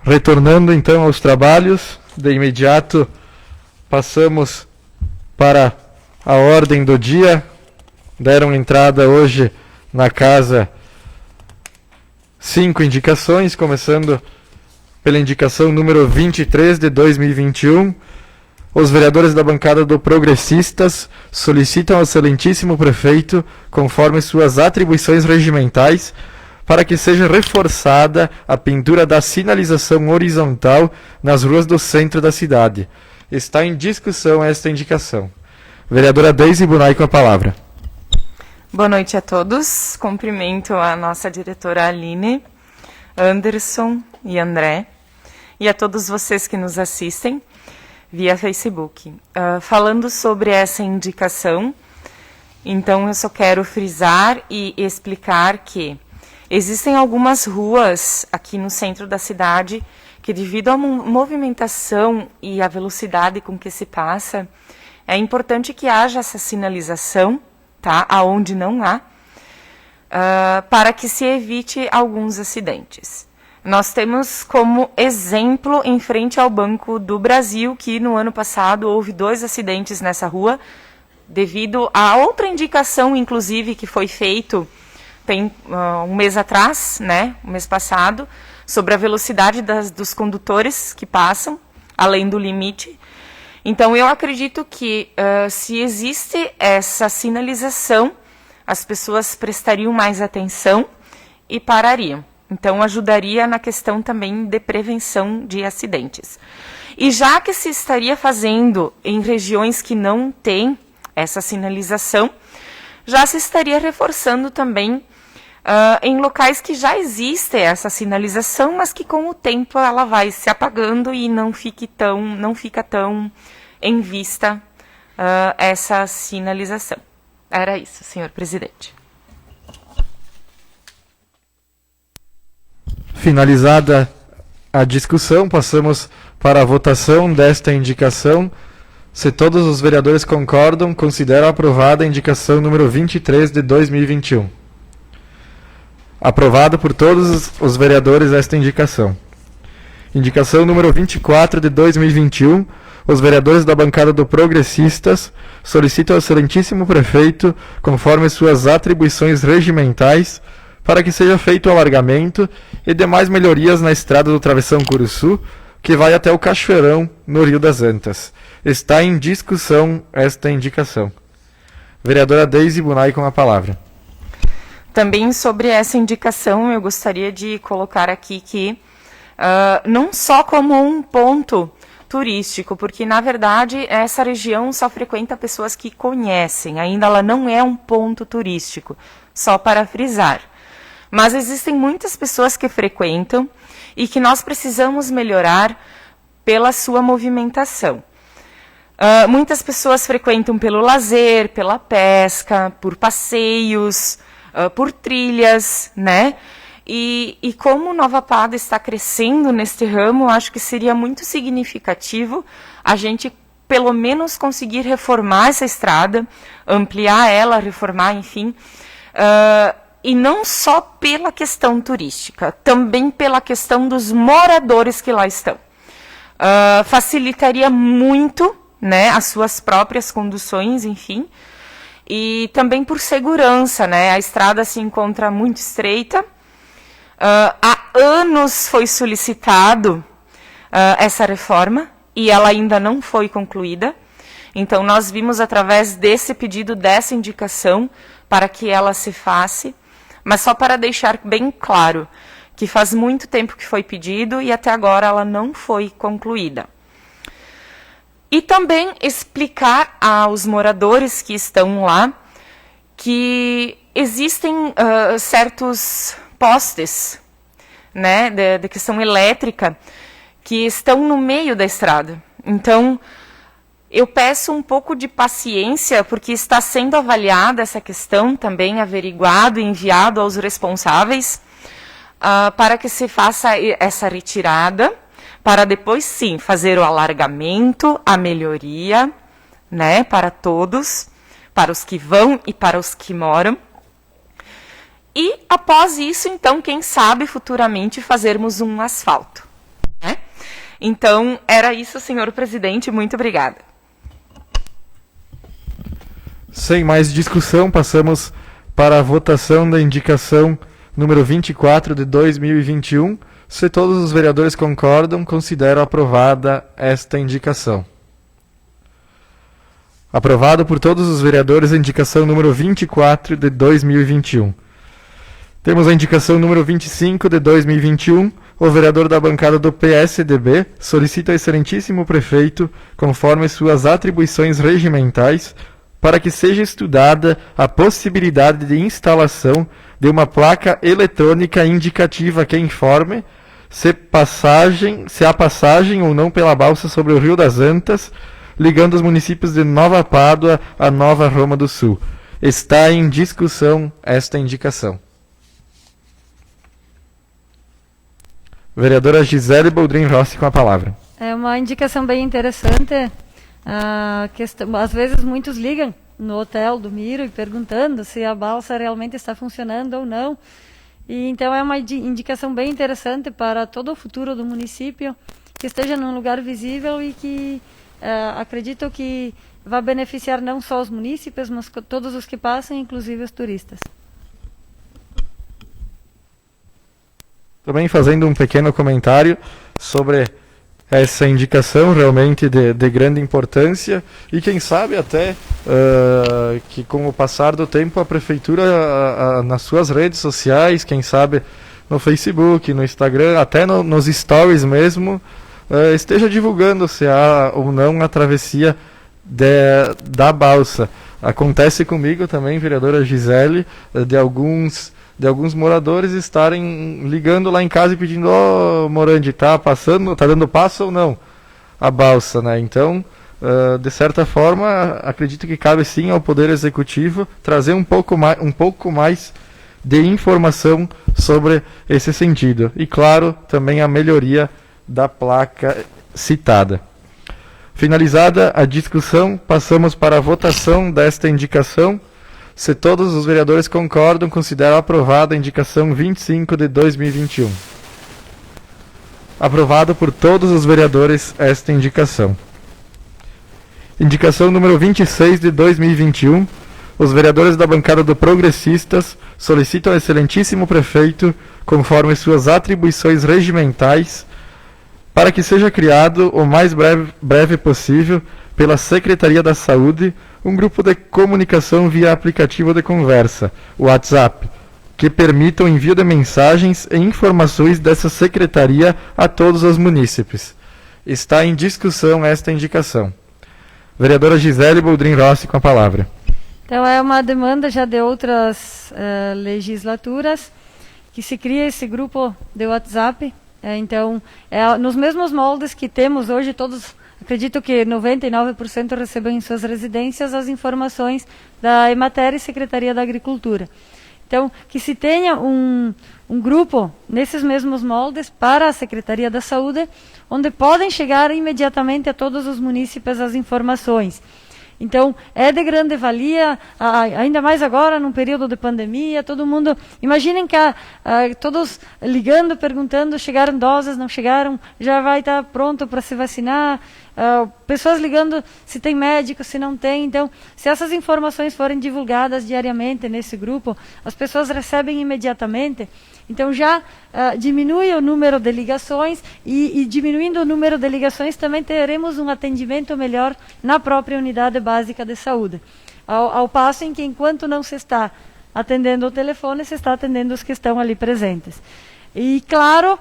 Retornando então aos trabalhos, de imediato passamos para a ordem do dia. Deram entrada hoje na casa 5 indicações, começando pela indicação número 23 de 2021. Os vereadores da bancada do Progressistas solicitam ao excelentíssimo prefeito, conforme suas atribuições regimentais, para que seja reforçada a pintura da sinalização horizontal nas ruas do centro da cidade. Está em discussão esta indicação. Vereadora Deise Bunay com a palavra. Boa noite a todos. Cumprimento a nossa diretora Aline, Anderson e André, e a todos vocês que nos assistem via Facebook. Falando sobre essa indicação, então eu só quero frisar e explicar que existem algumas ruas aqui no centro da cidade que, devido à movimentação e à velocidade com que se passa, é importante que haja essa sinalização, tá? Aonde não há, para que se evite alguns acidentes. Nós temos como exemplo em frente ao Banco do Brasil que no ano passado houve 2 acidentes nessa rua, devido a outra indicação, inclusive, que foi feito tem um mês atrás, né, um mês passado, sobre a velocidade dos condutores que passam, além do limite. Então, eu acredito que se existe essa sinalização, as pessoas prestariam mais atenção e parariam. Então, ajudaria na questão também de prevenção de acidentes. E já que se estaria fazendo em regiões que não tem essa sinalização, já se estaria reforçando também em locais que já existe essa sinalização, mas que com o tempo ela vai se apagando e não fica tão em vista essa sinalização. Era isso, senhor presidente. Finalizada a discussão, passamos para a votação desta indicação. Se todos os vereadores concordam, considero aprovada a indicação número 23 de 2021. Aprovada por todos os vereadores esta indicação. Indicação número 24 de 2021. Os vereadores da bancada do Progressistas solicitam ao excelentíssimo prefeito, conforme suas atribuições regimentais, para que seja feito o alargamento e demais melhorias na estrada do Travessão Curuçu, que vai até o Cachoeirão, no Rio das Antas. Está em discussão esta indicação. Vereadora Deise Bunay com a palavra. Também sobre essa indicação, eu gostaria de colocar aqui que, não só como um ponto turístico, porque, na verdade, essa região só frequenta pessoas que conhecem, ainda ela não é um ponto turístico, só para frisar. Mas existem muitas pessoas que frequentam e que nós precisamos melhorar pela sua movimentação. Muitas pessoas frequentam pelo lazer, pela pesca, por passeios, por trilhas, né? E como Nova Pada está crescendo neste ramo, acho que seria muito significativo a gente, pelo menos, conseguir reformar essa estrada, ampliar ela, reformar, enfim, e não só pela questão turística, também pela questão dos moradores que lá estão. Facilitaria muito, né, as suas próprias conduções, enfim, e também por segurança, né, a estrada se encontra muito estreita. Há anos foi solicitado essa reforma e ela ainda não foi concluída. Então, nós vimos através desse pedido, dessa indicação, para que ela se faça, mas só para deixar bem claro que faz muito tempo que foi pedido e até agora ela não foi concluída. E também explicar aos moradores que estão lá que existem certos postes, né, de questão elétrica que estão no meio da estrada. Então, eu peço um pouco de paciência, porque está sendo avaliada essa questão, também averiguado e enviado aos responsáveis, para que se faça essa retirada, para depois, sim, fazer o alargamento, a melhoria, né, para todos, para os que vão e para os que moram. E, após isso, então, quem sabe, futuramente, fazermos um asfalto. Então, era isso, senhor presidente. Muito obrigada. Sem mais discussão, passamos para a votação da indicação número 24 de 2021. Se todos os vereadores concordam, considero aprovada esta indicação. Aprovado por todos os vereadores a indicação número 24 de 2021. Temos a indicação número 25 de 2021. O vereador da bancada do PSDB solicita ao excelentíssimo prefeito, conforme suas atribuições regimentais, para que seja estudada a possibilidade de instalação de uma placa eletrônica indicativa que informe se há passagem ou não pela balsa sobre o Rio das Antas, ligando os municípios de Nova Pádua a Nova Roma do Sul. Está em discussão esta indicação. Vereadora Gisele Boldrin Rossi com a palavra. É uma indicação bem interessante. Às vezes muitos ligam no hotel do Miro e perguntando se a balsa realmente está funcionando ou não. E então é uma indicação bem interessante para todo o futuro do município, que esteja num lugar visível e que acredito que vai beneficiar não só os munícipes, mas todos os que passam, inclusive os turistas. Também fazendo um pequeno comentário sobre essa indicação realmente de grande importância e quem sabe até que com o passar do tempo a prefeitura nas suas redes sociais, quem sabe no Facebook, no Instagram, até nos stories mesmo, esteja divulgando se há ou não a travessia da balsa. Acontece comigo também, vereadora Gisele, de alguns moradores estarem ligando lá em casa e pedindo: ó, Morandi, tá passando, tá dando passo ou não a balsa, né? Então, de certa forma, acredito que cabe sim ao Poder Executivo trazer um pouco mais de informação sobre esse sentido. E, claro, também a melhoria da placa citada. Finalizada a discussão, passamos para a votação desta indicação. Se todos os vereadores concordam, considero aprovada a indicação 25 de 2021. Aprovado por todos os vereadores esta indicação. Indicação número 26 de 2021. Os vereadores da bancada do Progressistas solicitam ao excelentíssimo prefeito, conforme suas atribuições regimentais, para que seja criado o mais breve possível pela Secretaria da Saúde um grupo de comunicação via aplicativo de conversa, WhatsApp, que permita o envio de mensagens e informações dessa secretaria a todos os munícipes. Está em discussão esta indicação. Vereadora Gisele Boldrin Rossi com a palavra. Então é uma demanda já de outras legislaturas que se cria esse grupo de WhatsApp. Então, nos mesmos moldes que temos hoje, todos, acredito que 99% recebem em suas residências as informações da Emater e Secretaria da Agricultura. Então, que se tenha um grupo nesses mesmos moldes para a Secretaria da Saúde, onde podem chegar imediatamente a todos os munícipes as informações. Então, é de grande valia, ainda mais agora, num período de pandemia, todo mundo... Imaginem que todos ligando, perguntando, chegaram doses, não chegaram, já vai estar pronto para se vacinar, pessoas ligando se tem médico, se não tem. Então, se essas informações forem divulgadas diariamente nesse grupo, as pessoas recebem imediatamente. Então, já diminui o número de ligações e diminuindo o número de ligações também teremos um atendimento melhor na própria unidade básica de saúde. Ao passo em que, enquanto não se está atendendo o telefone, se está atendendo os que estão ali presentes. E, claro,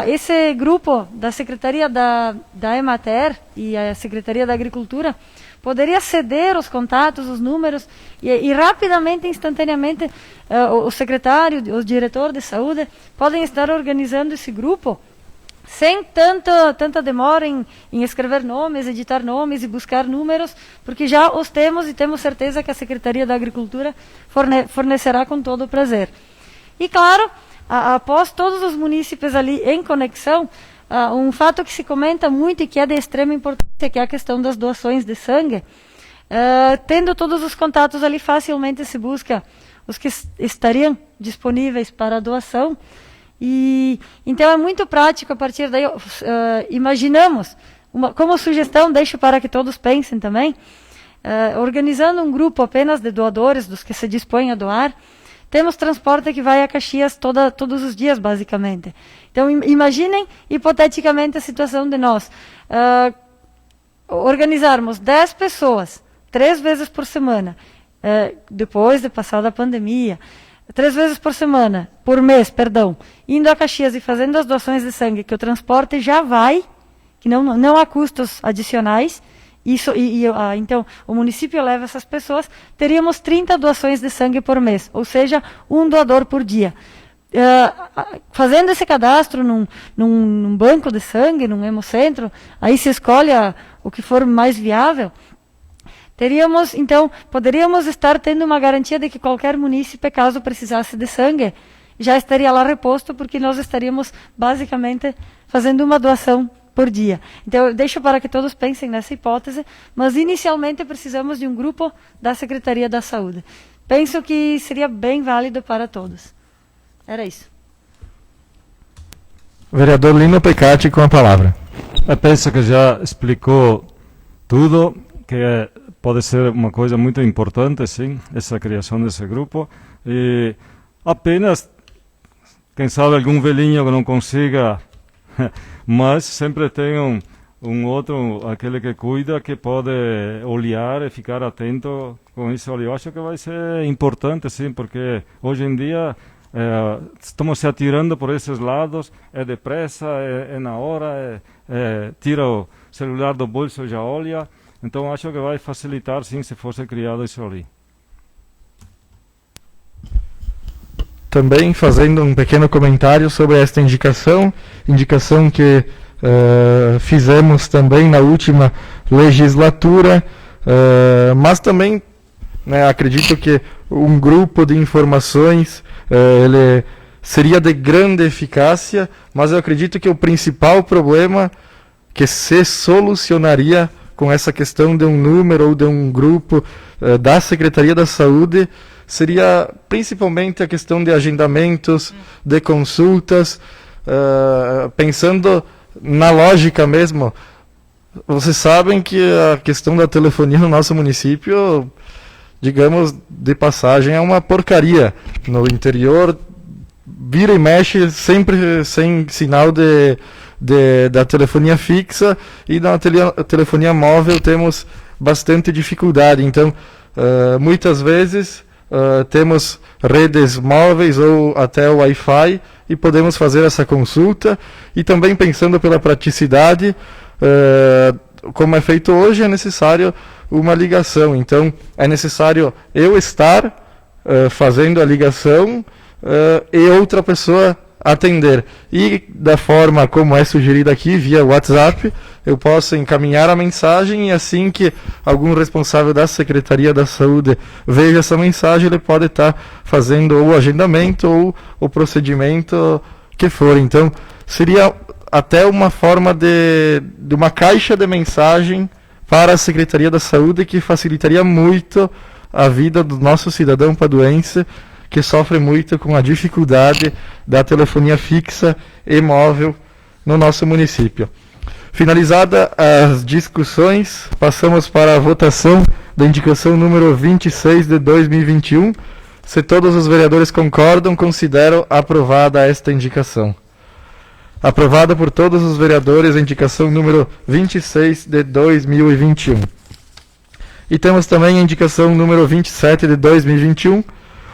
esse grupo da Secretaria da Emater e a Secretaria da Agricultura poderia ceder os contatos, os números, e rapidamente, instantaneamente, o secretário, o diretor de saúde, podem estar organizando esse grupo sem tanta demora em escrever nomes, editar nomes e buscar números, porque já os temos e temos certeza que a Secretaria da Agricultura fornecerá com todo o prazer. E, claro, após todos os munícipes ali em conexão, um fato que se comenta muito e que é de extrema importância, que é a questão das doações de sangue. Tendo todos os contatos ali, facilmente se busca os que estariam disponíveis para a doação E então é muito prático. A partir daí, imaginamos, como sugestão, deixo para que todos pensem também, organizando um grupo apenas de doadores, dos que se dispõem a doar. Temos transporte que vai a Caxias todos os dias, basicamente. Então, imaginem, hipoteticamente, a situação de nós organizarmos 10 pessoas, 3 vezes por semana, depois de passar a pandemia, 3 vezes por mês, indo a Caxias e fazendo as doações de sangue, que o transporte já vai, que não há custos adicionais. Então, o município leva essas pessoas, teríamos 30 doações de sangue por mês, ou seja, um doador por dia. Fazendo esse cadastro num banco de sangue, num hemocentro, aí se escolhe o que for mais viável, poderíamos estar tendo uma garantia de que qualquer munícipe, caso precisasse de sangue, já estaria lá reposto, porque nós estaríamos basicamente fazendo uma doação por dia. Então, eu deixo para que todos pensem nessa hipótese, mas inicialmente precisamos de um grupo da Secretaria da Saúde. Penso que seria bem válido para todos. Era isso. Vereador Lino Pecati com a palavra. Eu penso que já explicou tudo, que pode ser uma coisa muito importante, sim, essa criação desse grupo. E apenas, quem sabe, algum velhinho que não consiga, mas sempre tem um outro, aquele que cuida, que pode olhar e ficar atento com isso. Eu acho que vai ser importante, sim, porque hoje em dia estamos se atirando por esses lados, é depressa, é na hora, tira o celular do bolso e já olha. Então acho que vai facilitar, sim, se fosse criado isso ali. Também fazendo um pequeno comentário sobre esta indicação que fizemos também na última legislatura, mas também, né, acredito que um grupo de informações ele seria de grande eficácia, mas eu acredito que o principal problema que se solucionaria com essa questão de um número ou de um grupo da Secretaria da Saúde seria principalmente a questão de agendamentos, de consultas, pensando na lógica mesmo. Vocês sabem que a questão da telefonia no nosso município, digamos, de passagem, é uma porcaria. No interior, vira e mexe, sempre sem sinal da telefonia fixa, e na telefonia móvel temos bastante dificuldade. Então, muitas vezes temos redes móveis ou até o Wi-Fi e podemos fazer essa consulta. E também pensando pela praticidade, como é feito hoje, é necessário uma ligação. Então, é necessário eu estar fazendo a ligação e outra pessoa atender. E da forma como é sugerido aqui, via WhatsApp, eu posso encaminhar a mensagem, e assim que algum responsável da Secretaria da Saúde veja essa mensagem, ele pode estar fazendo ou o agendamento ou o procedimento que for. Então, seria até uma forma de uma caixa de mensagem para a Secretaria da Saúde, que facilitaria muito a vida do nosso cidadão paduense, que sofre muito com a dificuldade da telefonia fixa e móvel no nosso município. Finalizada as discussões, passamos para a votação da indicação número 26 de 2021. Se todos os vereadores concordam, considero aprovada esta indicação. Aprovada por todos os vereadores a indicação número 26 de 2021. E temos também a indicação número 27 de 2021.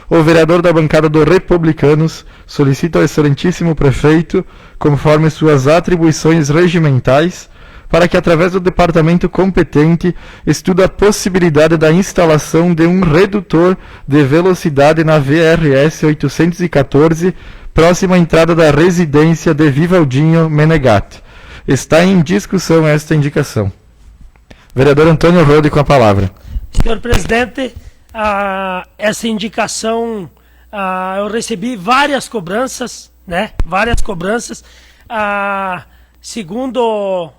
O vereador da bancada dos Republicanos solicita ao excelentíssimo prefeito, conforme suas atribuições regimentais, para que, através do departamento competente, estude a possibilidade da instalação de um redutor de velocidade na VRS 814, próxima à entrada da residência de Vivaldinho Menegatti. Está em discussão esta indicação. Vereador Antônio Rode com a palavra. Senhor presidente, essa indicação, eu recebi várias cobranças, né? Várias cobranças. Segundo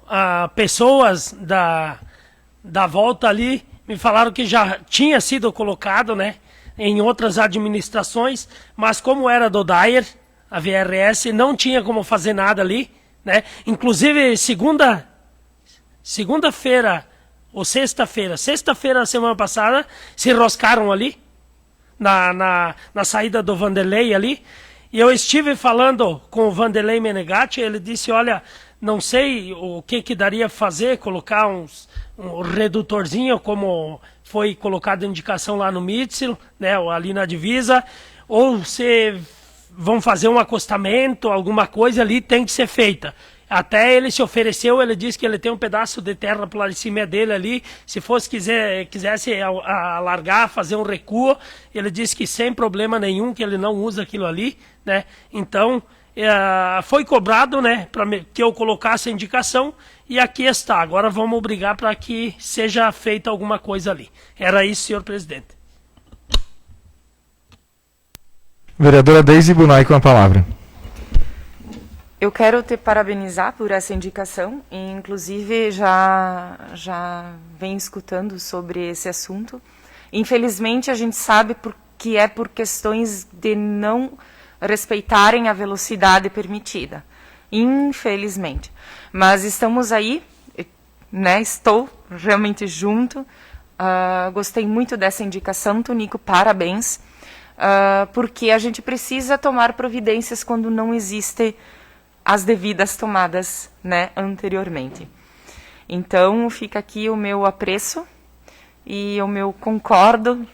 pessoas da volta ali, me falaram que já tinha sido colocado, né? Em outras administrações, mas como era do Dyer, a VRS, não tinha como fazer nada ali, né? Inclusive, segunda-feira ou sexta-feira da semana passada, se enroscaram ali, na saída do Vanderlei ali, e eu estive falando com o Vanderlei Menegatti, ele disse, olha, não sei o que daria fazer, colocar um redutorzinho, como foi colocado indicação lá no Mitzel, né, ou ali na divisa, ou se vão fazer um acostamento, alguma coisa ali tem que ser feita. Até ele se ofereceu, ele disse que ele tem um pedaço de terra por cima dele ali, se fosse quisesse alargar, fazer um recuo, ele disse que sem problema nenhum, que ele não usa aquilo ali, né? Então, foi cobrado, né, para que eu colocasse a indicação, e aqui está. Agora vamos brigar para que seja feita alguma coisa ali. Era isso, senhor presidente. Vereadora Deise Bunay com a palavra. Eu quero te parabenizar por essa indicação, e inclusive já venho escutando sobre esse assunto. Infelizmente, a gente sabe que é por questões de não respeitarem a velocidade permitida. Infelizmente. Mas estamos aí, né? Estou realmente junto. Gostei muito dessa indicação, Tonico, parabéns. Porque a gente precisa tomar providências quando não existe as devidas tomadas, né, anteriormente. Então, fica aqui o meu apreço e o meu concordo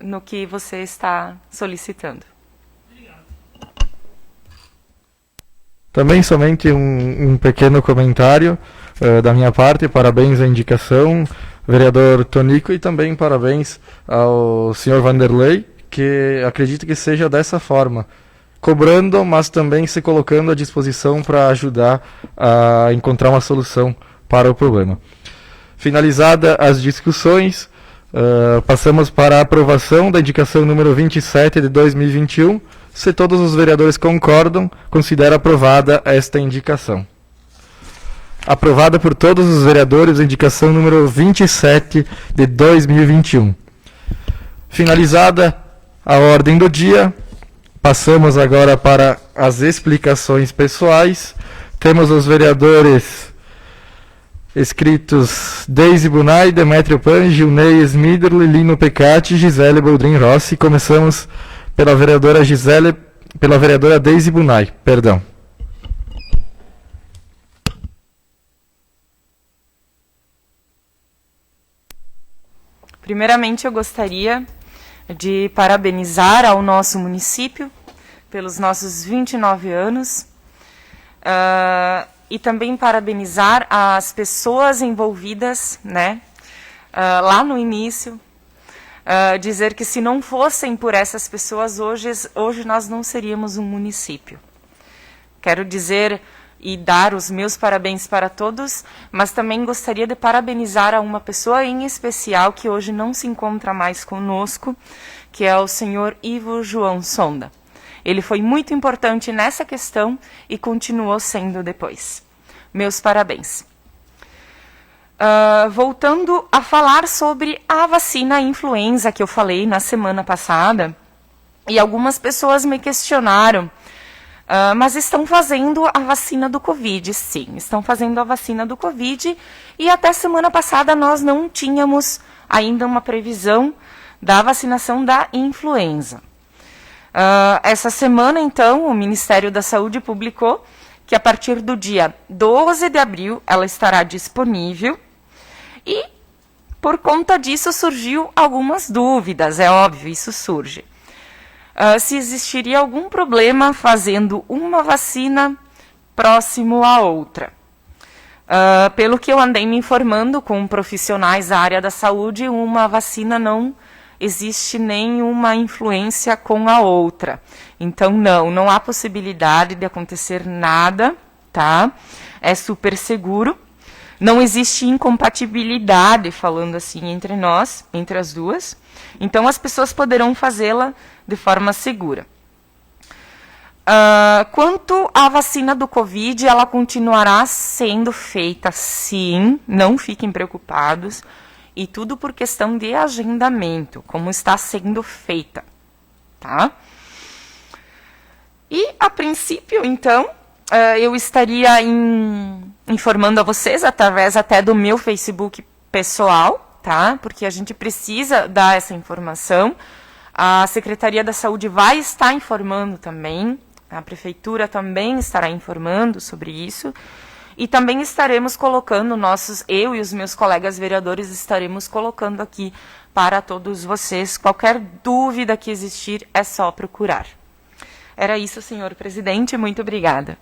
no que você está solicitando. Também somente um pequeno comentário da minha parte, parabéns à indicação, vereador Tonico, e também parabéns ao senhor Vanderlei, que acredito que seja dessa forma, cobrando, mas também se colocando à disposição para ajudar a encontrar uma solução para o problema. Finalizada as discussões, passamos para a aprovação da indicação número 27 de 2021. Se todos os vereadores concordam, considero aprovada esta indicação. Aprovada por todos os vereadores a indicação número 27 de 2021. Finalizada a ordem do dia, passamos agora para as explicações pessoais. Temos os vereadores escritos Deise Bunay, Demétrio Pange, Ney Smiderle, Lino Pecati e Gisele Boldrin Rossi. Começamos pela vereadora Deise Bunay, perdão. Primeiramente, eu gostaria de parabenizar ao nosso município pelos nossos 29 anos e também parabenizar as pessoas envolvidas, né, lá no início, dizer que se não fossem por essas pessoas, hoje nós não seríamos um município. Quero dizer e dar os meus parabéns para todos, mas também gostaria de parabenizar a uma pessoa em especial que hoje não se encontra mais conosco, que é o senhor Ivo João Sonda. Ele foi muito importante nessa questão e continuou sendo depois. Meus parabéns. Voltando a falar sobre a vacina influenza que eu falei na semana passada, e algumas pessoas me questionaram, mas estão fazendo a vacina do Covid? Sim, estão fazendo a vacina do Covid, e até semana passada nós não tínhamos ainda uma previsão da vacinação da influenza. Essa semana, então, o Ministério da Saúde publicou que a partir do dia 12 de abril ela estará disponível, e por conta disso surgiu algumas dúvidas, é óbvio, isso surge. Se existiria algum problema fazendo uma vacina próximo à outra. Pelo que eu andei me informando com profissionais da área da saúde, uma vacina não existe nenhuma influência com a outra. Então, não há possibilidade de acontecer nada, tá? É super seguro. Não existe incompatibilidade, falando assim, entre nós, entre as duas. Então, as pessoas poderão fazê-la de forma segura. Quanto à vacina do Covid, ela continuará sendo feita, sim, não fiquem preocupados, e tudo por questão de agendamento, como está sendo feita, tá? E, a princípio, então, eu estaria informando a vocês através até do meu Facebook pessoal, tá? Porque a gente precisa dar essa informação. A Secretaria da Saúde vai estar informando também, a Prefeitura também estará informando sobre isso, e também estaremos colocando eu e os meus colegas vereadores estaremos colocando aqui para todos vocês. Qualquer dúvida que existir, é só procurar. Era isso, senhor presidente, muito obrigada.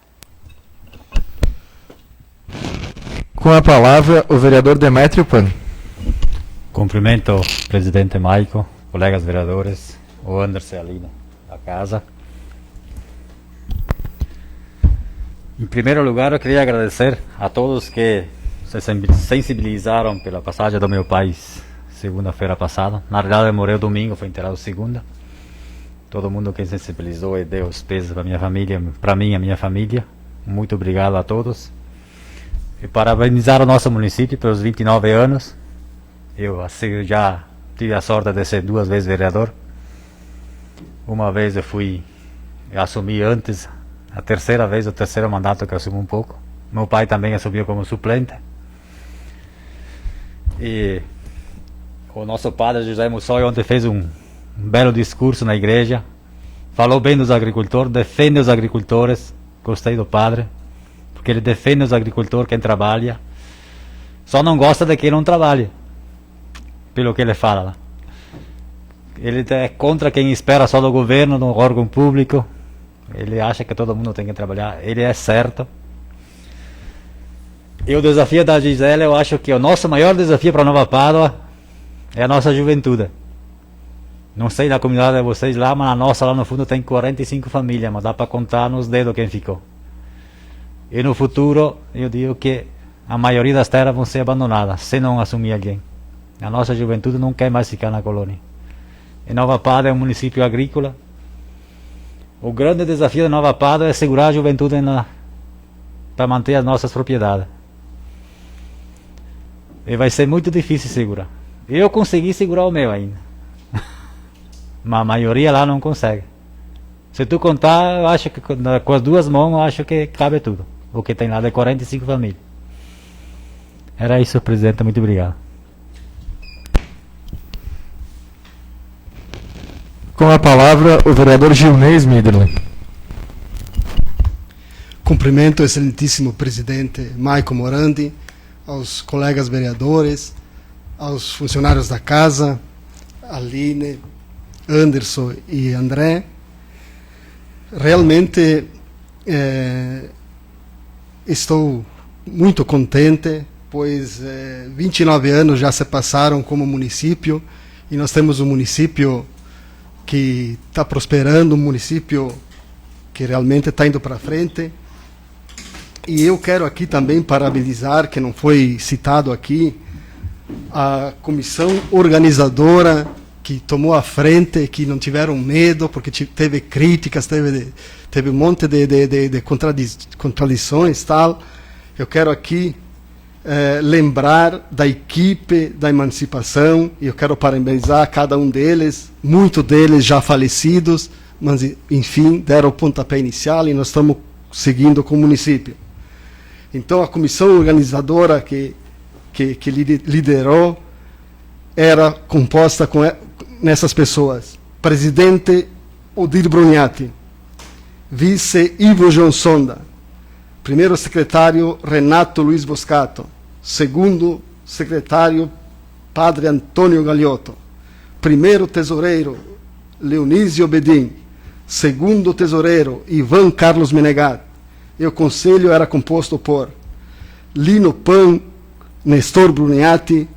Com a palavra, o vereador Demétrio Pan. Cumprimento o presidente Maico, colegas vereadores, o Anderson e a Aline da casa. Em primeiro lugar, eu queria agradecer a todos que se sensibilizaram pela passagem do meu pai segunda-feira passada. Na realidade, eu morei domingo, foi enterrado segunda. Todo mundo que sensibilizou e deu os pesos para minha família, para mim e a minha família. Muito obrigado a todos. E parabenizar o nosso município pelos 29 anos. Eu já tive a sorte de ser 2 vezes vereador. Uma vez eu assumi antes, a terceira vez, o terceiro mandato que eu assumi um pouco. Meu pai também assumiu como suplente. E o nosso padre José Mussoi ontem fez um belo discurso na igreja. Falou bem dos agricultores, defende os agricultores. Gostei do padre, porque ele defende os agricultores, quem trabalha. Só não gosta de quem não trabalha, pelo que ele fala. Ele é contra quem espera só do governo, do órgão público. Ele acha que todo mundo tem que trabalhar. Ele é certo. E o desafio da Gisele, eu acho que o nosso maior desafio para Nova Pádua é a nossa juventude. Não sei da comunidade de vocês lá, mas a nossa lá no fundo tem 45 famílias, mas dá para contar nos dedos quem ficou. E no futuro, eu digo que a maioria das terras vão ser abandonadas, se não assumir alguém. A nossa juventude não quer mais ficar na colônia. E Nova Pádua é um município agrícola. O grande desafio de Nova Pádua é segurar a juventude para manter as nossas propriedades. E vai ser muito difícil segurar. Eu consegui segurar o meu ainda. Mas a maioria lá não consegue. Se tu contar, eu acho que com as 2 mãos, eu acho que cabe tudo. O que tem lá de 45 famílias. Era isso, presidente. Muito obrigado. Com a palavra, o vereador Gilney Smidley. Cumprimento o excelentíssimo presidente Maico Morandi, aos colegas vereadores, aos funcionários da casa, Aline, Anderson e André. Realmente estou muito contente, pois 29 anos já se passaram como município e nós temos um município que está prosperando, um município que realmente está indo para frente. E eu quero aqui também parabenizar, que não foi citado aqui, a comissão organizadora que tomou a frente, que não tiveram medo, porque teve críticas, teve um monte de contradições, tal. Eu quero aqui lembrar da equipe da emancipação, e eu quero parabenizar cada um deles, muitos deles já falecidos, mas enfim, deram o pontapé inicial e nós estamos seguindo com o município. Então a comissão organizadora que liderou era composta nessas pessoas: presidente Odir Bruniati, vice Ivo João Sonda, primeiro secretário Renato Luiz Boscato, segundo secretário Padre Antônio Galiotto, primeiro tesoureiro Leonísio Bedin, segundo tesoureiro Ivan Carlos Menegat. E o conselho era composto por Lino Pan, Nestor Bruniati,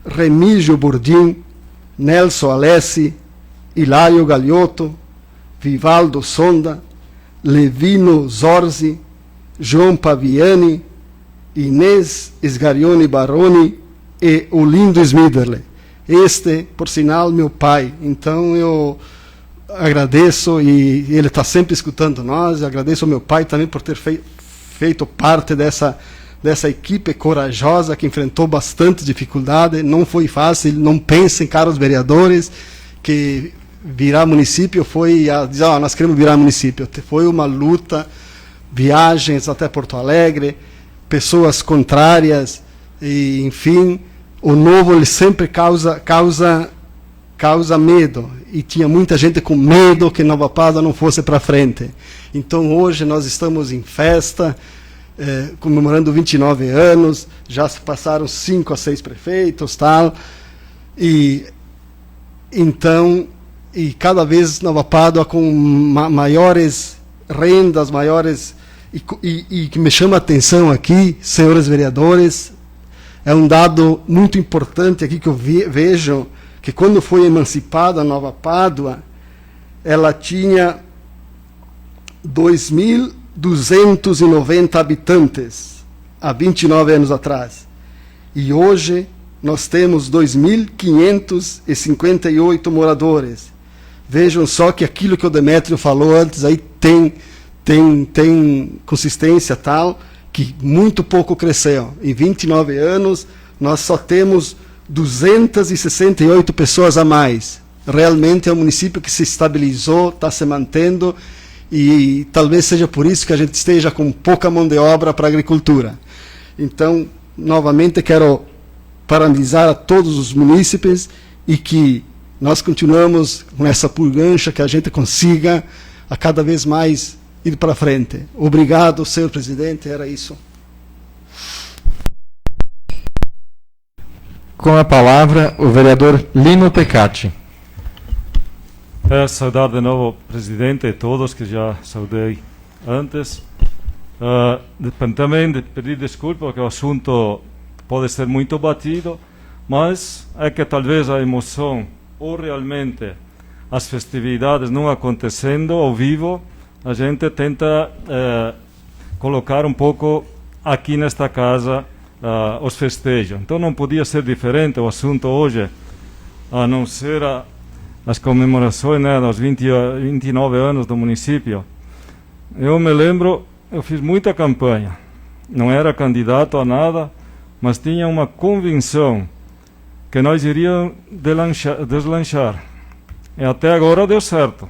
Remígio Burdim, Nelson Alessi, Hilário Galiotto, Vivaldo Sonda, Levino Zorzi, João Paviani, Inês Sgarioni Baroni e Olindo Smidley. Este, por sinal, meu pai. Então eu agradeço, e ele está sempre escutando nós. Agradeço ao meu pai também por ter feito parte dessa equipe corajosa que enfrentou bastante dificuldade. Não foi fácil. Não pensem, caros vereadores, que virar município foi dizer, nós queremos virar município. Foi uma luta, viagens até Porto Alegre, pessoas contrárias, e, enfim, o novo ele sempre causa medo. E tinha muita gente com medo que Nova Pádua não fosse para frente. Então hoje nós estamos em festa, comemorando 29 anos, já se passaram 5 a 6 prefeitos, tal, e então, e cada vez Nova Pádua com maiores rendas, maiores, e que me chama a atenção aqui, senhores vereadores, é um dado muito importante aqui que eu vejo, que quando foi emancipada a Nova Pádua, ela tinha 2.290 habitantes, há 29 anos atrás. E hoje nós temos 2.558 moradores. Vejam só que aquilo que o Demétrio falou antes aí tem consistência tal, que muito pouco cresceu. Em 29 anos, nós só temos 268 pessoas a mais. Realmente é um município que se estabilizou, está se mantendo, e talvez seja por isso que a gente esteja com pouca mão de obra para a agricultura. Então, novamente, quero parabenizar a todos os munícipes e que nós continuamos com essa purgancha, que a gente consiga a cada vez mais ir para frente. Obrigado, senhor presidente, era isso. Com a palavra, o vereador Lino Pecati. Saudar de novo o presidente e todos que já saudei antes. Também de pedir desculpa porque o assunto pode ser muito batido, mas é que talvez a emoção ou realmente as festividades não acontecendo ao vivo, a gente tenta colocar um pouco aqui nesta casa os festejos. Então não podia ser diferente o assunto hoje, a não ser as comemorações, né, dos 29 anos do município. Eu me lembro, eu fiz muita campanha, não era candidato a nada, mas tinha uma convicção que nós iríamos deslanchar. E até agora deu certo.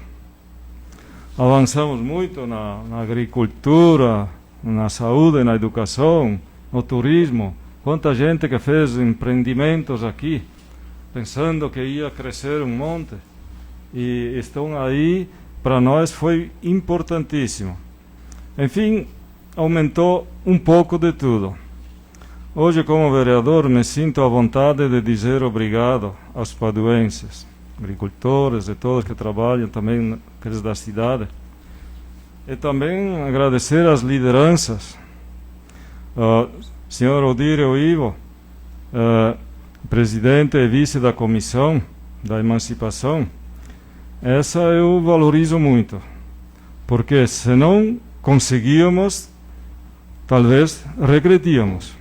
Avançamos muito na agricultura, na saúde, na educação, no turismo. Quanta gente que fez empreendimentos aqui, pensando que ia crescer um monte, e estão aí, para nós foi importantíssimo. Enfim, aumentou um pouco de tudo. Hoje, como vereador, me sinto à vontade de dizer obrigado aos paduenses, agricultores e todos que trabalham, também aqueles da cidade. E também agradecer às lideranças, senhor Odírio Ivo, presidente e vice da comissão da emancipação. Essa eu valorizo muito, porque se não conseguíamos, talvez regredíamos.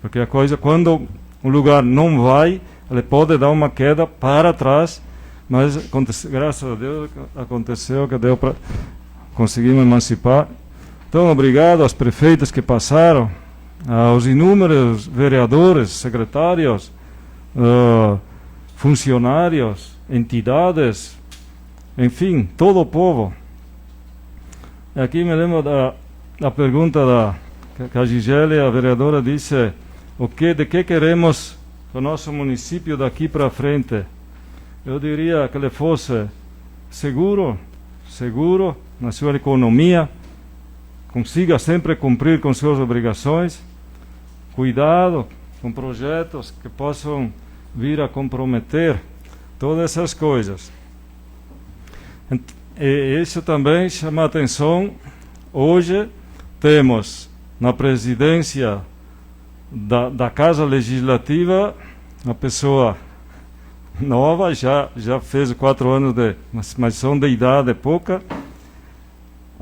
Porque a coisa, quando um lugar não vai, ele pode dar uma queda para trás, mas graças a Deus aconteceu que deu para conseguimos emancipar. Então, obrigado aos prefeitos que passaram, aos inúmeros vereadores, secretários, funcionários, entidades, enfim, todo o povo. Aqui me lembro da pergunta que a Gisele, a vereadora, disse de que queremos o nosso município daqui para frente. Eu diria que ele fosse seguro na sua economia, consiga sempre cumprir com suas obrigações, cuidado com projetos que possam vir a comprometer todas essas coisas. E isso também chama a atenção. Hoje temos na presidência da Casa Legislativa uma pessoa nova, já fez 4 anos mas são de idade pouca,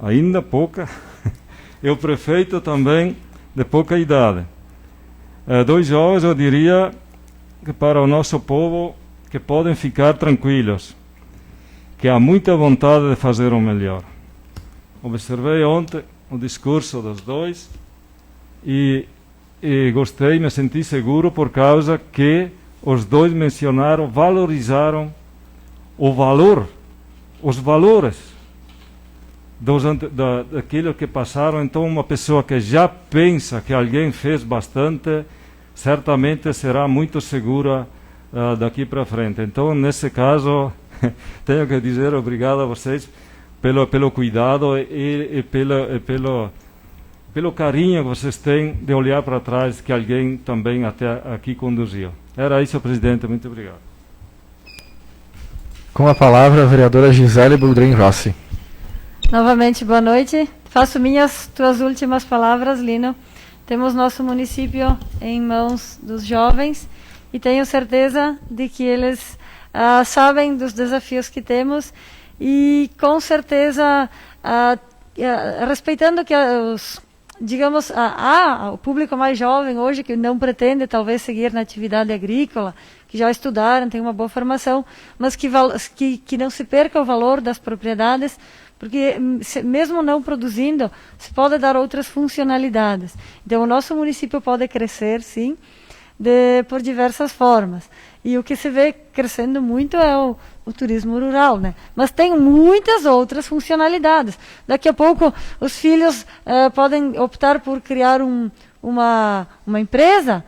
ainda pouca, e o prefeito também de pouca idade. 2 jovens, eu diria, que para o nosso povo, que podem ficar tranquilos, que há muita vontade de fazer o melhor. Observei ontem o discurso dos dois e gostei, me senti seguro por causa que os dois mencionaram, valorizaram os valores daquilo que passaram. Então, uma pessoa que já pensa que alguém fez bastante, certamente será muito segura daqui para frente. Então, nesse caso, tenho que dizer obrigado a vocês pelo cuidado e pelo carinho que vocês têm de olhar para trás, que alguém também até aqui conduziu. Era isso, presidente. Muito obrigado. Com a palavra, a vereadora Gisele Boldrin Rossi. Novamente, boa noite. Faço minhas tuas últimas palavras, Lino. Temos nosso município em mãos dos jovens e tenho certeza de que eles sabem dos desafios que temos e, com certeza, respeitando que o público mais jovem hoje, que não pretende talvez seguir na atividade agrícola, que já estudaram, tem uma boa formação, mas que não se perca o valor das propriedades, porque mesmo não produzindo, se pode dar outras funcionalidades. Então, o nosso município pode crescer, sim, por diversas formas. E o que se vê crescendo muito é o turismo rural, né? Mas tem muitas outras funcionalidades. Daqui a pouco, os filhos podem optar por criar uma empresa.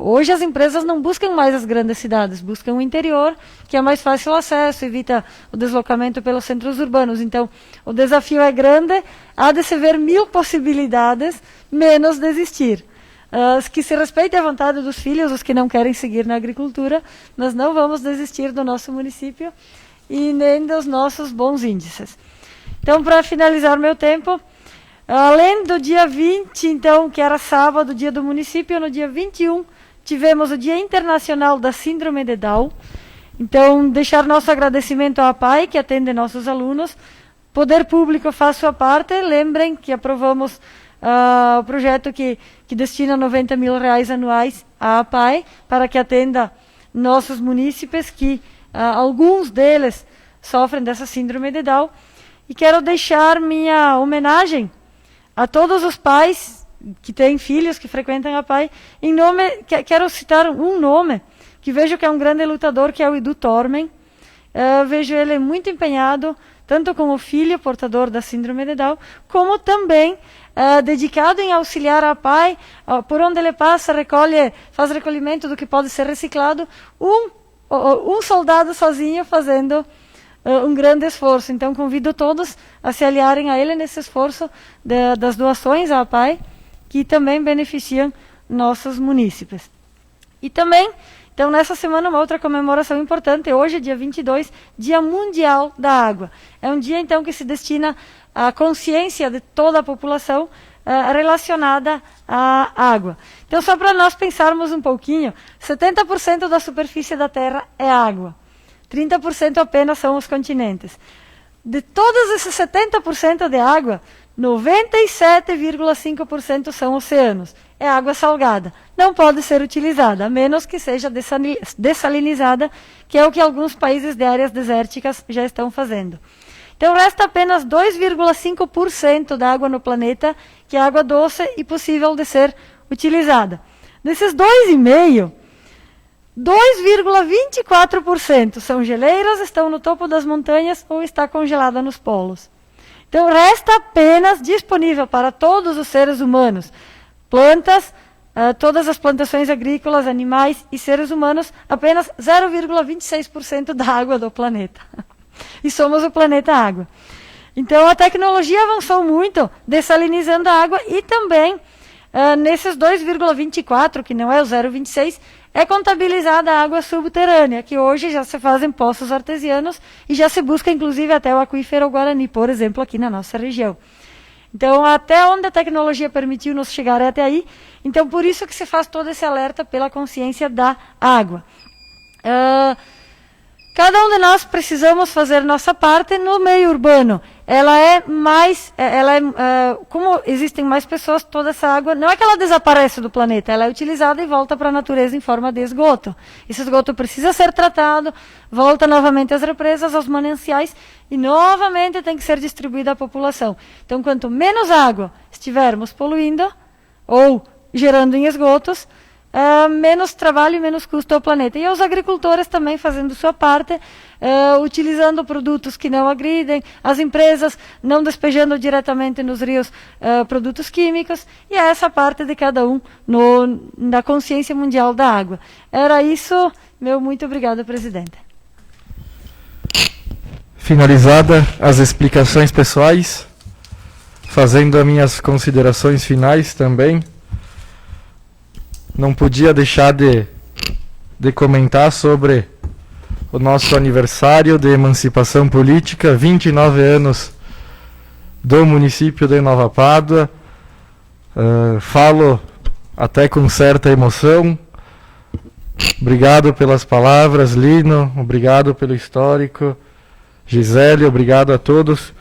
Hoje as empresas não buscam mais as grandes cidades, buscam o interior, que é mais fácil acesso, evita o deslocamento pelos centros urbanos. Então, o desafio é grande, há de se ver 1000 possibilidades, menos desistir. Que se respeite a vontade dos filhos, os que não querem seguir na agricultura, mas não vamos desistir do nosso município e nem dos nossos bons índices. Então, para finalizar meu tempo, além do dia 20, então, que era sábado, dia do município, no dia 21, tivemos o Dia Internacional da Síndrome de Down. Então, deixar nosso agradecimento à APAI, que atende nossos alunos. Poder Público faz sua parte. Lembrem que aprovamos o projeto que destina R$90 mil anuais à APAI, para que atenda nossos munícipes, que alguns deles sofrem dessa síndrome de Down. E quero deixar minha homenagem a todos os pais que têm filhos que frequentam a APAI. Quero citar um nome que vejo que é um grande lutador, que é o Edu Tormen. Vejo ele muito empenhado, tanto com o filho portador da síndrome de Down, como também dedicado em auxiliar a APAI, por onde ele passa, faz recolhimento do que pode ser reciclado. Um soldado sozinho fazendo um grande esforço. Então, convido todos a se aliarem a ele nesse esforço das doações à APAI, que também beneficiam nossos munícipes. E também, então, nessa semana, uma outra comemoração importante. Hoje, dia 22, Dia Mundial da Água. É um dia, então, que se destina à consciência de toda a população relacionada à água. Então, só para nós pensarmos um pouquinho, 70% da superfície da Terra é água. 30% apenas são os continentes. De todos esses 70% de água, 97,5% são oceanos. É água salgada. Não pode ser utilizada, a menos que seja dessalinizada, que é o que alguns países de áreas desérticas já estão fazendo. Então, resta apenas 2,5% da água no planeta, que é água doce e possível de ser utilizada. Desses 2,5%, 2,24% são geleiras, estão no topo das montanhas ou está congelada nos polos. Então, resta apenas disponível para todos os seres humanos, plantas, todas as plantações agrícolas, animais e seres humanos, apenas 0,26% da água do planeta. E somos o planeta água. Então, a tecnologia avançou muito, dessalinizando a água, e também, nesses 2,24%, que não é o 0,26%, é contabilizada a água subterrânea, que hoje já se fazem poços artesianos e já se busca, inclusive, até o aquífero Guarani, por exemplo, aqui na nossa região. Então, até onde a tecnologia permitiu nos chegar é até aí. Então, por isso que se faz todo esse alerta pela consciência da água. Cada um de nós precisamos fazer nossa parte no meio urbano. Como existem mais pessoas, toda essa água, não é que ela desaparece do planeta, ela é utilizada e volta para a natureza em forma de esgoto. Esse esgoto precisa ser tratado, volta novamente às represas, aos mananciais, e novamente tem que ser distribuída à população. Então, quanto menos água estivermos poluindo, ou gerando em esgotos, menos trabalho e menos custo ao planeta. E aos agricultores também fazendo sua parte, utilizando produtos que não agridem, as empresas não despejando diretamente nos rios produtos químicos, e essa parte de cada um na consciência mundial da água. Era isso, meu muito obrigado, presidente. Finalizada as explicações pessoais, fazendo as minhas considerações finais também, não podia deixar de comentar sobre o nosso aniversário de emancipação política, 29 anos do município de Nova Pádua. Falo até com certa emoção. Obrigado pelas palavras, Lino, obrigado pelo histórico. Gisele, obrigado a todos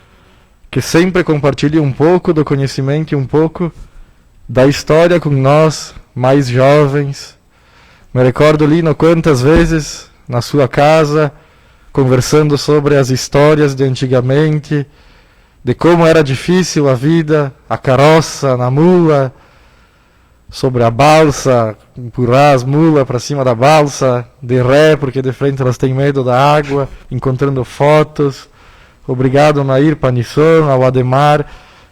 que sempre compartilham um pouco do conhecimento e um pouco da história com nós, mais jovens. Me recordo, Lino, quantas vezes na sua casa, conversando sobre as histórias de antigamente, de como era difícil a vida, a carroça na mula, sobre a balsa, empurrar as mulas para cima da balsa, de ré, porque de frente elas têm medo da água, encontrando fotos. Obrigado, Nair Panisson, ao Ademar,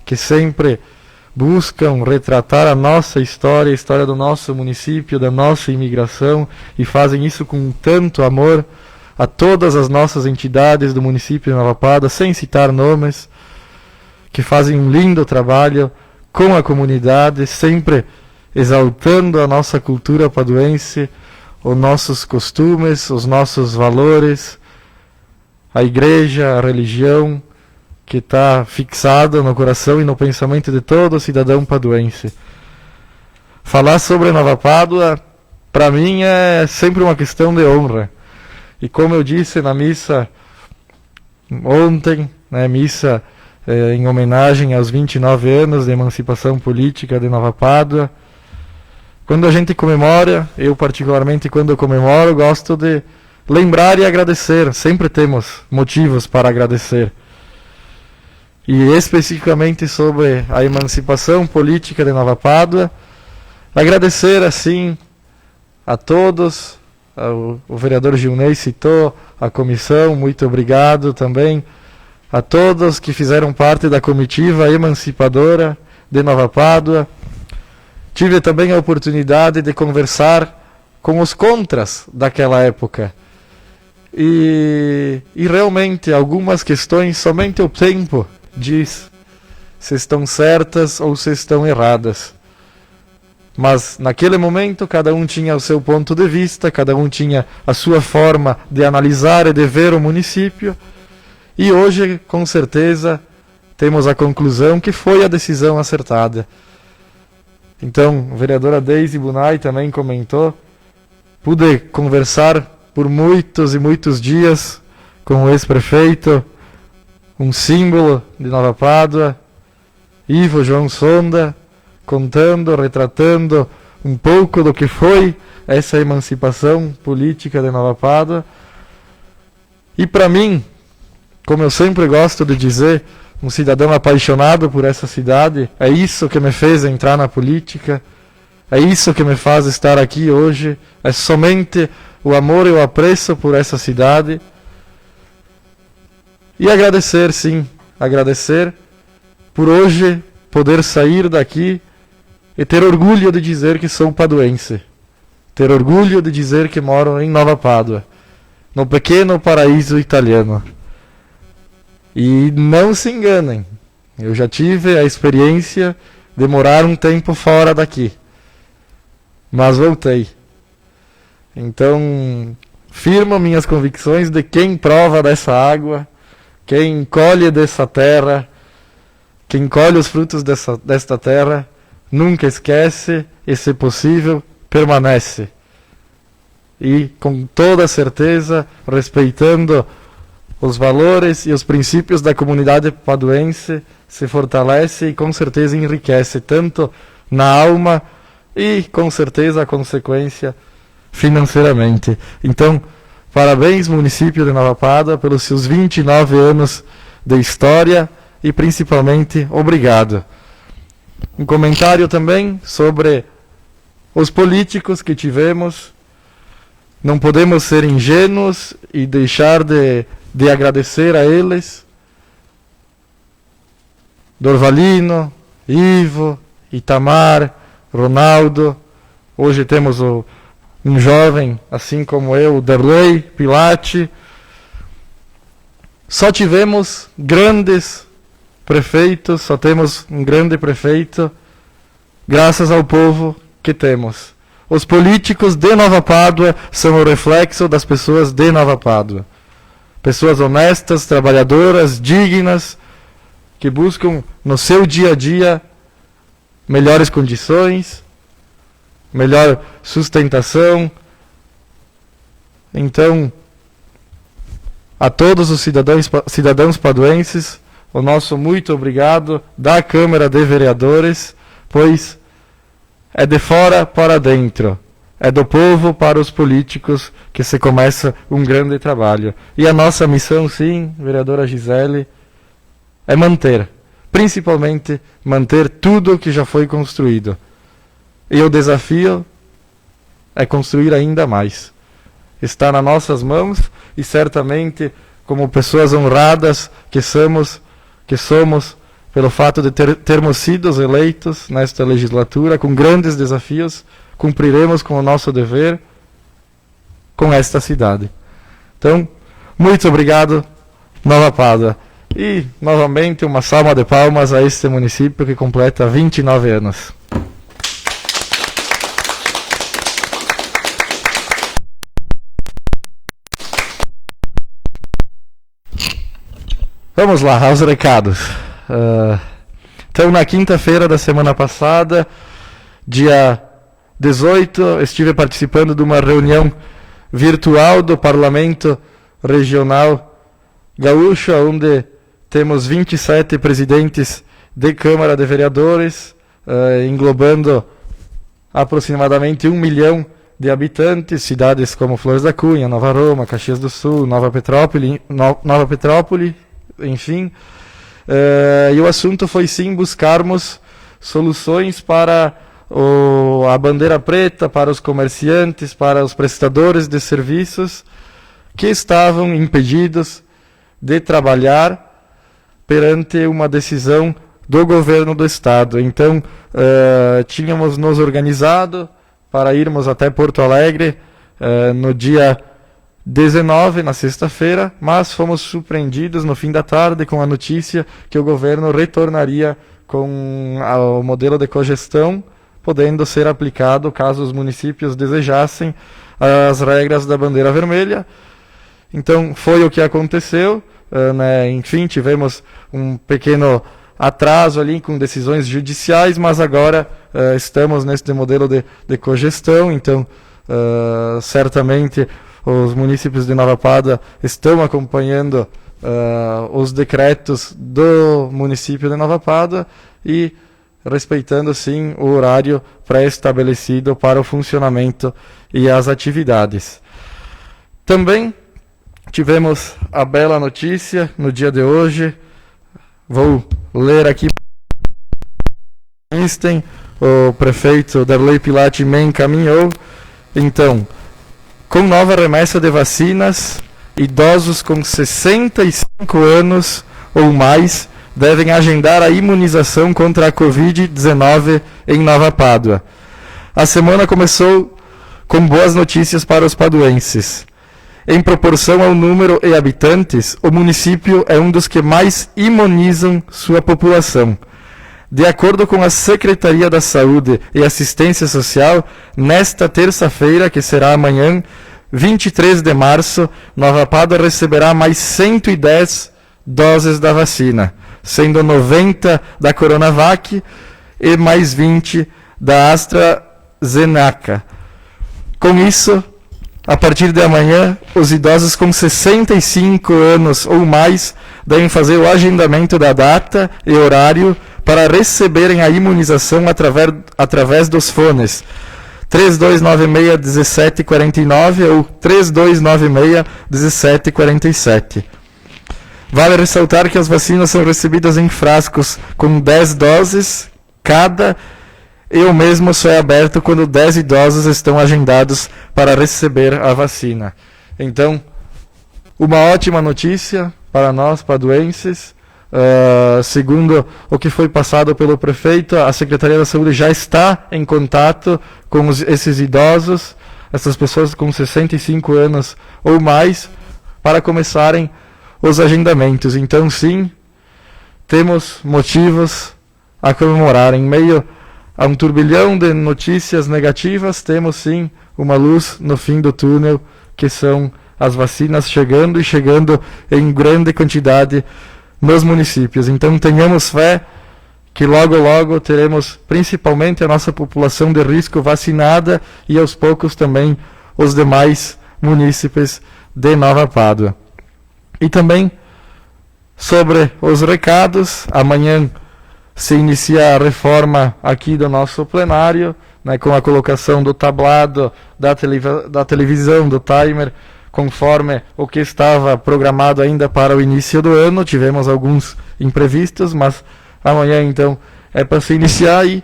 que sempre buscam retratar a nossa história, a história do nosso município, da nossa imigração, e fazem isso com tanto amor, a todas as nossas entidades do município de Nova Pádua, sem citar nomes, que fazem um lindo trabalho com a comunidade, sempre exaltando a nossa cultura paduense, os nossos costumes, os nossos valores, a igreja, a religião, que está fixada no coração e no pensamento de todo cidadão paduense. Falar sobre Nova Pádua, para mim, é sempre uma questão de honra. E como eu disse na missa ontem, missa em homenagem aos 29 anos de emancipação política de Nova Pádua, quando a gente comemora, eu particularmente quando eu comemoro, gosto de lembrar e agradecer. Sempre temos motivos para agradecer. E especificamente sobre a emancipação política de Nova Pádua, agradecer assim a todos, o vereador Gilney citou, a comissão, muito obrigado também a todos que fizeram parte da comitiva emancipadora de Nova Pádua. Tive também a oportunidade de conversar com os contras daquela época. E realmente algumas questões somente o tempo diz se estão certas ou se estão erradas. Mas naquele momento cada um tinha o seu ponto de vista, cada um tinha a sua forma de analisar e de ver o município. E hoje, com certeza, temos a conclusão que foi a decisão acertada. Então, a vereadora Deise Bunay também comentou, pude conversar por muitos e muitos dias com o ex-prefeito, um símbolo de Nova Pádua, Ivo João Sonda, contando, retratando um pouco do que foi essa emancipação política de Nova Pádua. E para mim, como eu sempre gosto de dizer, um cidadão apaixonado por essa cidade, é isso que me fez entrar na política, é isso que me faz estar aqui hoje, é somente o amor e o apreço por essa cidade. E agradecer, sim, agradecer por hoje poder sair daqui e ter orgulho de dizer que sou paduense, ter orgulho de dizer que moro em Nova Pádua, no pequeno paraíso italiano. E não se enganem, eu já tive a experiência de morar um tempo fora daqui, mas voltei. Então, firmo minhas convicções de quem prova dessa água, quem colhe dessa terra, quem colhe os frutos desta terra, nunca esquece e, se possível, permanece. E, com toda certeza, respeitando os valores e os princípios da comunidade paduense, se fortalece e com certeza enriquece, tanto na alma e com certeza a consequência financeiramente. Então, parabéns município de Nova Pádua pelos seus 29 anos de história e principalmente obrigado. Um comentário também sobre Os políticos que tivemos, não podemos ser ingênuos e deixar de agradecer a eles. Dorvalino, Ivo, Itamar, Ronaldo. Hoje temos um jovem, assim como eu, o Derlei Pilati. Só tivemos grandes prefeitos, só temos um grande prefeito, graças ao povo que temos. Os políticos de Nova Pádua são o reflexo das pessoas de Nova Pádua. Pessoas honestas, trabalhadoras, dignas, que buscam no seu dia a dia melhores condições, melhor sustentação. Então, a todos os cidadãos paduenses, o nosso muito obrigado da Câmara de Vereadores, pois é de fora para dentro, é do povo para os políticos que se começa um grande trabalho. E a nossa missão, sim, vereadora Gisele, é manter, principalmente manter tudo o que já foi construído. E o desafio é construir ainda mais. Está nas nossas mãos e certamente, como pessoas honradas que somos, pelo fato de termos sido eleitos nesta legislatura, com grandes desafios, cumpriremos com o nosso dever com esta cidade. Então, muito obrigado, Nova Pádua. E, novamente, uma salva de palmas a este município que completa 29 anos. Vamos lá, aos recados. Então, na quinta-feira da semana passada, dia 18, estive participando de uma reunião virtual do Parlamento Regional Gaúcho, onde temos 27 presidentes de Câmara de Vereadores, englobando aproximadamente 1 milhão de habitantes, cidades como Flores da Cunha, Nova Roma, Caxias do Sul, Nova Petrópolis, enfim. E o assunto foi sim buscarmos soluções para a bandeira preta, para os comerciantes, para os prestadores de serviços que estavam impedidos de trabalhar perante uma decisão do governo do estado. Então, tínhamos nos organizado para irmos até Porto Alegre no dia 19, na sexta-feira, mas fomos surpreendidos no fim da tarde com a notícia que o governo retornaria com o modelo de cogestão, podendo ser aplicado, caso os municípios desejassem, as regras da bandeira vermelha. Então, foi o que aconteceu. Enfim, tivemos um pequeno atraso ali com decisões judiciais, mas agora estamos neste modelo de cogestão. Então, certamente os municípios de Nova Pádua estão acompanhando os decretos do município de Nova Pádua e respeitando sim o horário pré-estabelecido para o funcionamento e as atividades. Também tivemos a bela notícia no dia de hoje, vou ler aqui. O prefeito Derlei Pilati me encaminhou. Então, com nova remessa de vacinas, idosos com 65 anos ou mais devem agendar a imunização contra a Covid-19 em Nova Pádua. A semana começou com boas notícias para os paduenses. Em proporção ao número de habitantes, o município é um dos que mais imunizam sua população. De acordo com a Secretaria da Saúde e Assistência Social, nesta terça-feira, que será amanhã, 23 de março, Nova Pádua receberá mais 110 doses da vacina, sendo 90 da Coronavac e mais 20 da AstraZeneca. Com isso, a partir de amanhã, os idosos com 65 anos ou mais devem fazer o agendamento da data e horário para receberem a imunização através dos fones 3296-1749 ou 3296-1747. Vale ressaltar que as vacinas são recebidas em frascos com 10 doses cada Eu mesmo só é aberto quando 10 idosos estão agendados para receber a vacina. Então, uma ótima notícia para nós, paduenses. Segundo o que foi passado pelo prefeito, a Secretaria da Saúde já está em contato com esses idosos, essas pessoas com 65 anos ou mais, para começarem os agendamentos. Então, sim, temos motivos a comemorar. Em meio a um turbilhão de notícias negativas, temos sim uma luz no fim do túnel, que são as vacinas chegando, e chegando em grande quantidade nos municípios. Então tenhamos fé que logo logo teremos principalmente a nossa população de risco vacinada, e aos poucos também os demais munícipes de Nova Pádua. E também sobre os recados, amanhã se inicia a reforma aqui do nosso plenário, né, com a colocação do tablado, da televisão, do timer, conforme o que estava programado ainda para o início do ano. Tivemos alguns imprevistos, mas amanhã então é para se iniciar, e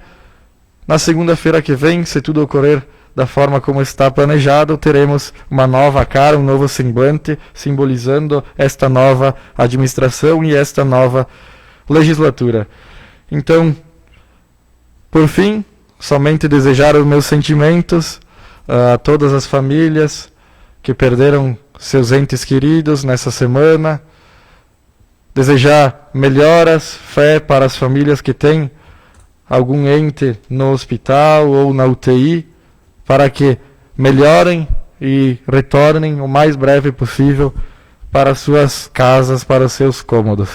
na segunda-feira que vem, se tudo ocorrer da forma como está planejado, teremos uma nova cara, um novo semblante, simbolizando esta nova administração e esta nova legislatura. Então, por fim, somente desejar os meus sentimentos a todas as famílias que perderam seus entes queridos nessa semana, desejar melhoras, fé para as famílias que têm algum ente no hospital ou na UTI, para que melhorem e retornem o mais breve possível para suas casas, para os seus cômodos.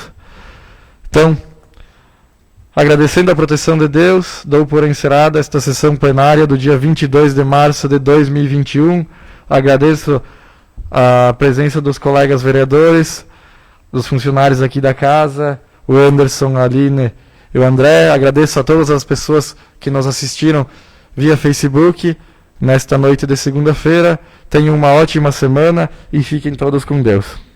Então, agradecendo a proteção de Deus, dou por encerrada esta sessão plenária do dia 22 de março de 2021. Agradeço a presença dos colegas vereadores, dos funcionários aqui da casa, o Anderson, a Aline e o André. Agradeço a todas as pessoas que nos assistiram via Facebook nesta noite de segunda-feira. Tenham uma ótima semana e fiquem todos com Deus.